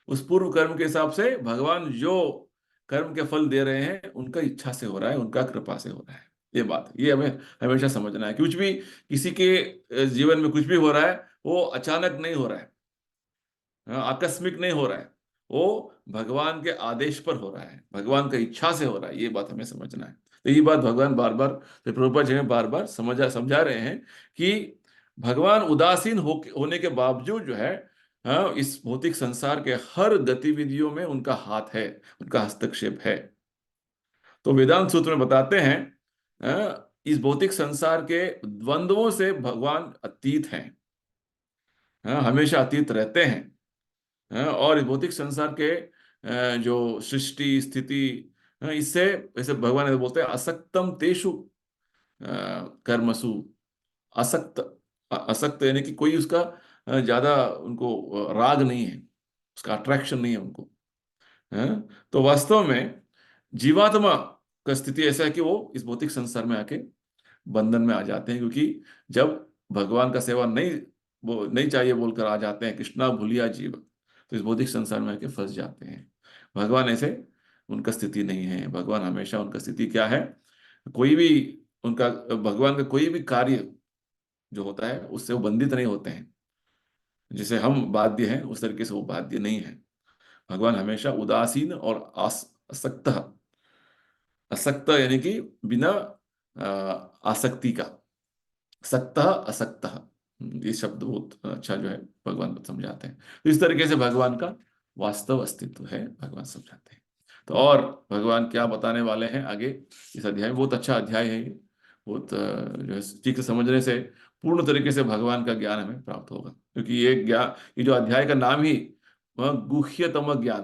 Speaker 1: उस पूर्व कर्म के हिसाब से भगवान जो कर्म के फल दे रहे हैं उनका इच्छा से हो रहा है, उनका कृपा से हो रहा है। ये बात है, ये हमें हमेशा समझना है। कुछ भी किसी के जीवन में कुछ भी हो रहा है, वो अचानक नहीं हो रहा है, आकस्मिक नहीं हो रहा है, वो भगवान के आदेश पर हो रहा है, भगवान का इच्छा से हो रहा है। ये बात हमें समझना है। तो ये बात भगवान बार बार, प्रभुपाद जी ने बार बार समझा रहे हैं कि भगवान उदासीन होने के बावजूद जो है, इस भौतिक संसार के हर गतिविधियों में उनका हाथ है, उनका हस्तक्षेप है। तो वेदांत सूत्र में बताते हैं, इस भौतिक संसार के द्वंद्वों से भगवान अतीत हैं, हमेशा अतीत रहते हैं। और इस भौतिक संसार के जो सृष्टि स्थिति, इससे ऐसे भगवान ऐसे बोलते हैं, असक्तम तेषु कर्मसु। असक्त, असक्त यानी कि कोई उसका ज्यादा उनको राग नहीं है, उसका अट्रैक्शन नहीं है उनको। तो वास्तव में जीवात्मा का स्थिति ऐसा है कि वो इस भौतिक संसार में आके बंधन में आ जाते हैं, क्योंकि जब भगवान का सेवा नहीं, वो नहीं चाहिए बोलकर आ जाते हैं, कृष्णा भूलिया जीव, तो इस भौतिक संसार में आके फंस जाते हैं। भगवान ऐसे उनका स्थिति नहीं है। भगवान हमेशा उनका स्थिति क्या है, कोई भी उनका, भगवान का कोई भी कार्य जो होता है उससे वो बंधित नहीं होते हैं। जैसे हम बाध्य हैं उस तरीके से वो बाध्य नहीं है। भगवान हमेशा उदासीन और असक्त, असक्त यानी कि बिना आसक्ति का, सक्त असक्त, ये शब्द बहुत अच्छा जो है भगवान समझाते हैं। तो इस तरीके से भगवान का वास्तव अस्तित्व है, भगवान समझाते हैं। तो और भगवान क्या बताने वाले हैं आगे इस अध्याय में, बहुत अच्छा अध्याय है ये। बहुत जो है ठीक से समझने से पूर्ण तरीके से भगवान का ज्ञान हमें प्राप्त होगा, क्योंकि ये ज्ञान, ये जो अध्याय का नाम ही वह गुह्यतम ज्ञान,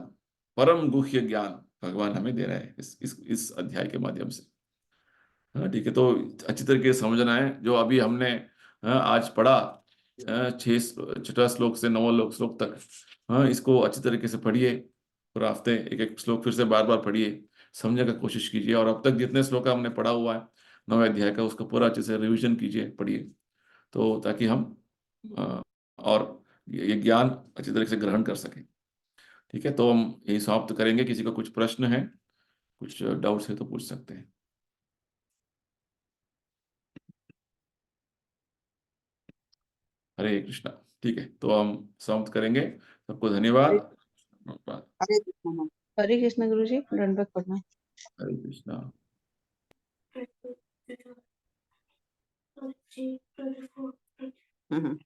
Speaker 1: परम गुह्य ज्ञान भगवान हमें दे रहे हैं इस अध्याय के माध्यम से। हाँ ठीक है, तो अच्छी तरीके से समझना है जो अभी हमने आज पढ़ा, छठा श्लोक से नौवां श्लोक तक। हाँ, इसको अच्छी तरीके से पढ़िए, पूरा हफ्ते एक एक श्लोक फिर से बार बार पढ़िए, समझने का कोशिश कीजिए। और अब तक जितने श्लोक हमने पढ़ा हुआ है नौवें अध्याय का, उसका पूरा अच्छे से रिवीजन कीजिए, पढ़िए, तो ताकि हम और ये ज्ञान अच्छी तरीके से ग्रहण कर सकें। ठीक है, तो हम यही समाप्त करेंगे। किसी का कुछ प्रश्न है, कुछ डाउट्स है तो पूछ सकते हैं। हरे कृष्णा। ठीक है, तो हम समाप्त करेंगे। सबको
Speaker 3: हरे
Speaker 1: धन्यवाद। धन्यवाद।
Speaker 3: हरे कृष्ण मैम।
Speaker 2: हरे कृष्ण गुरु जी, दंडवत प्रणाम।
Speaker 1: हरे कृष्णा।
Speaker 3: हम्म।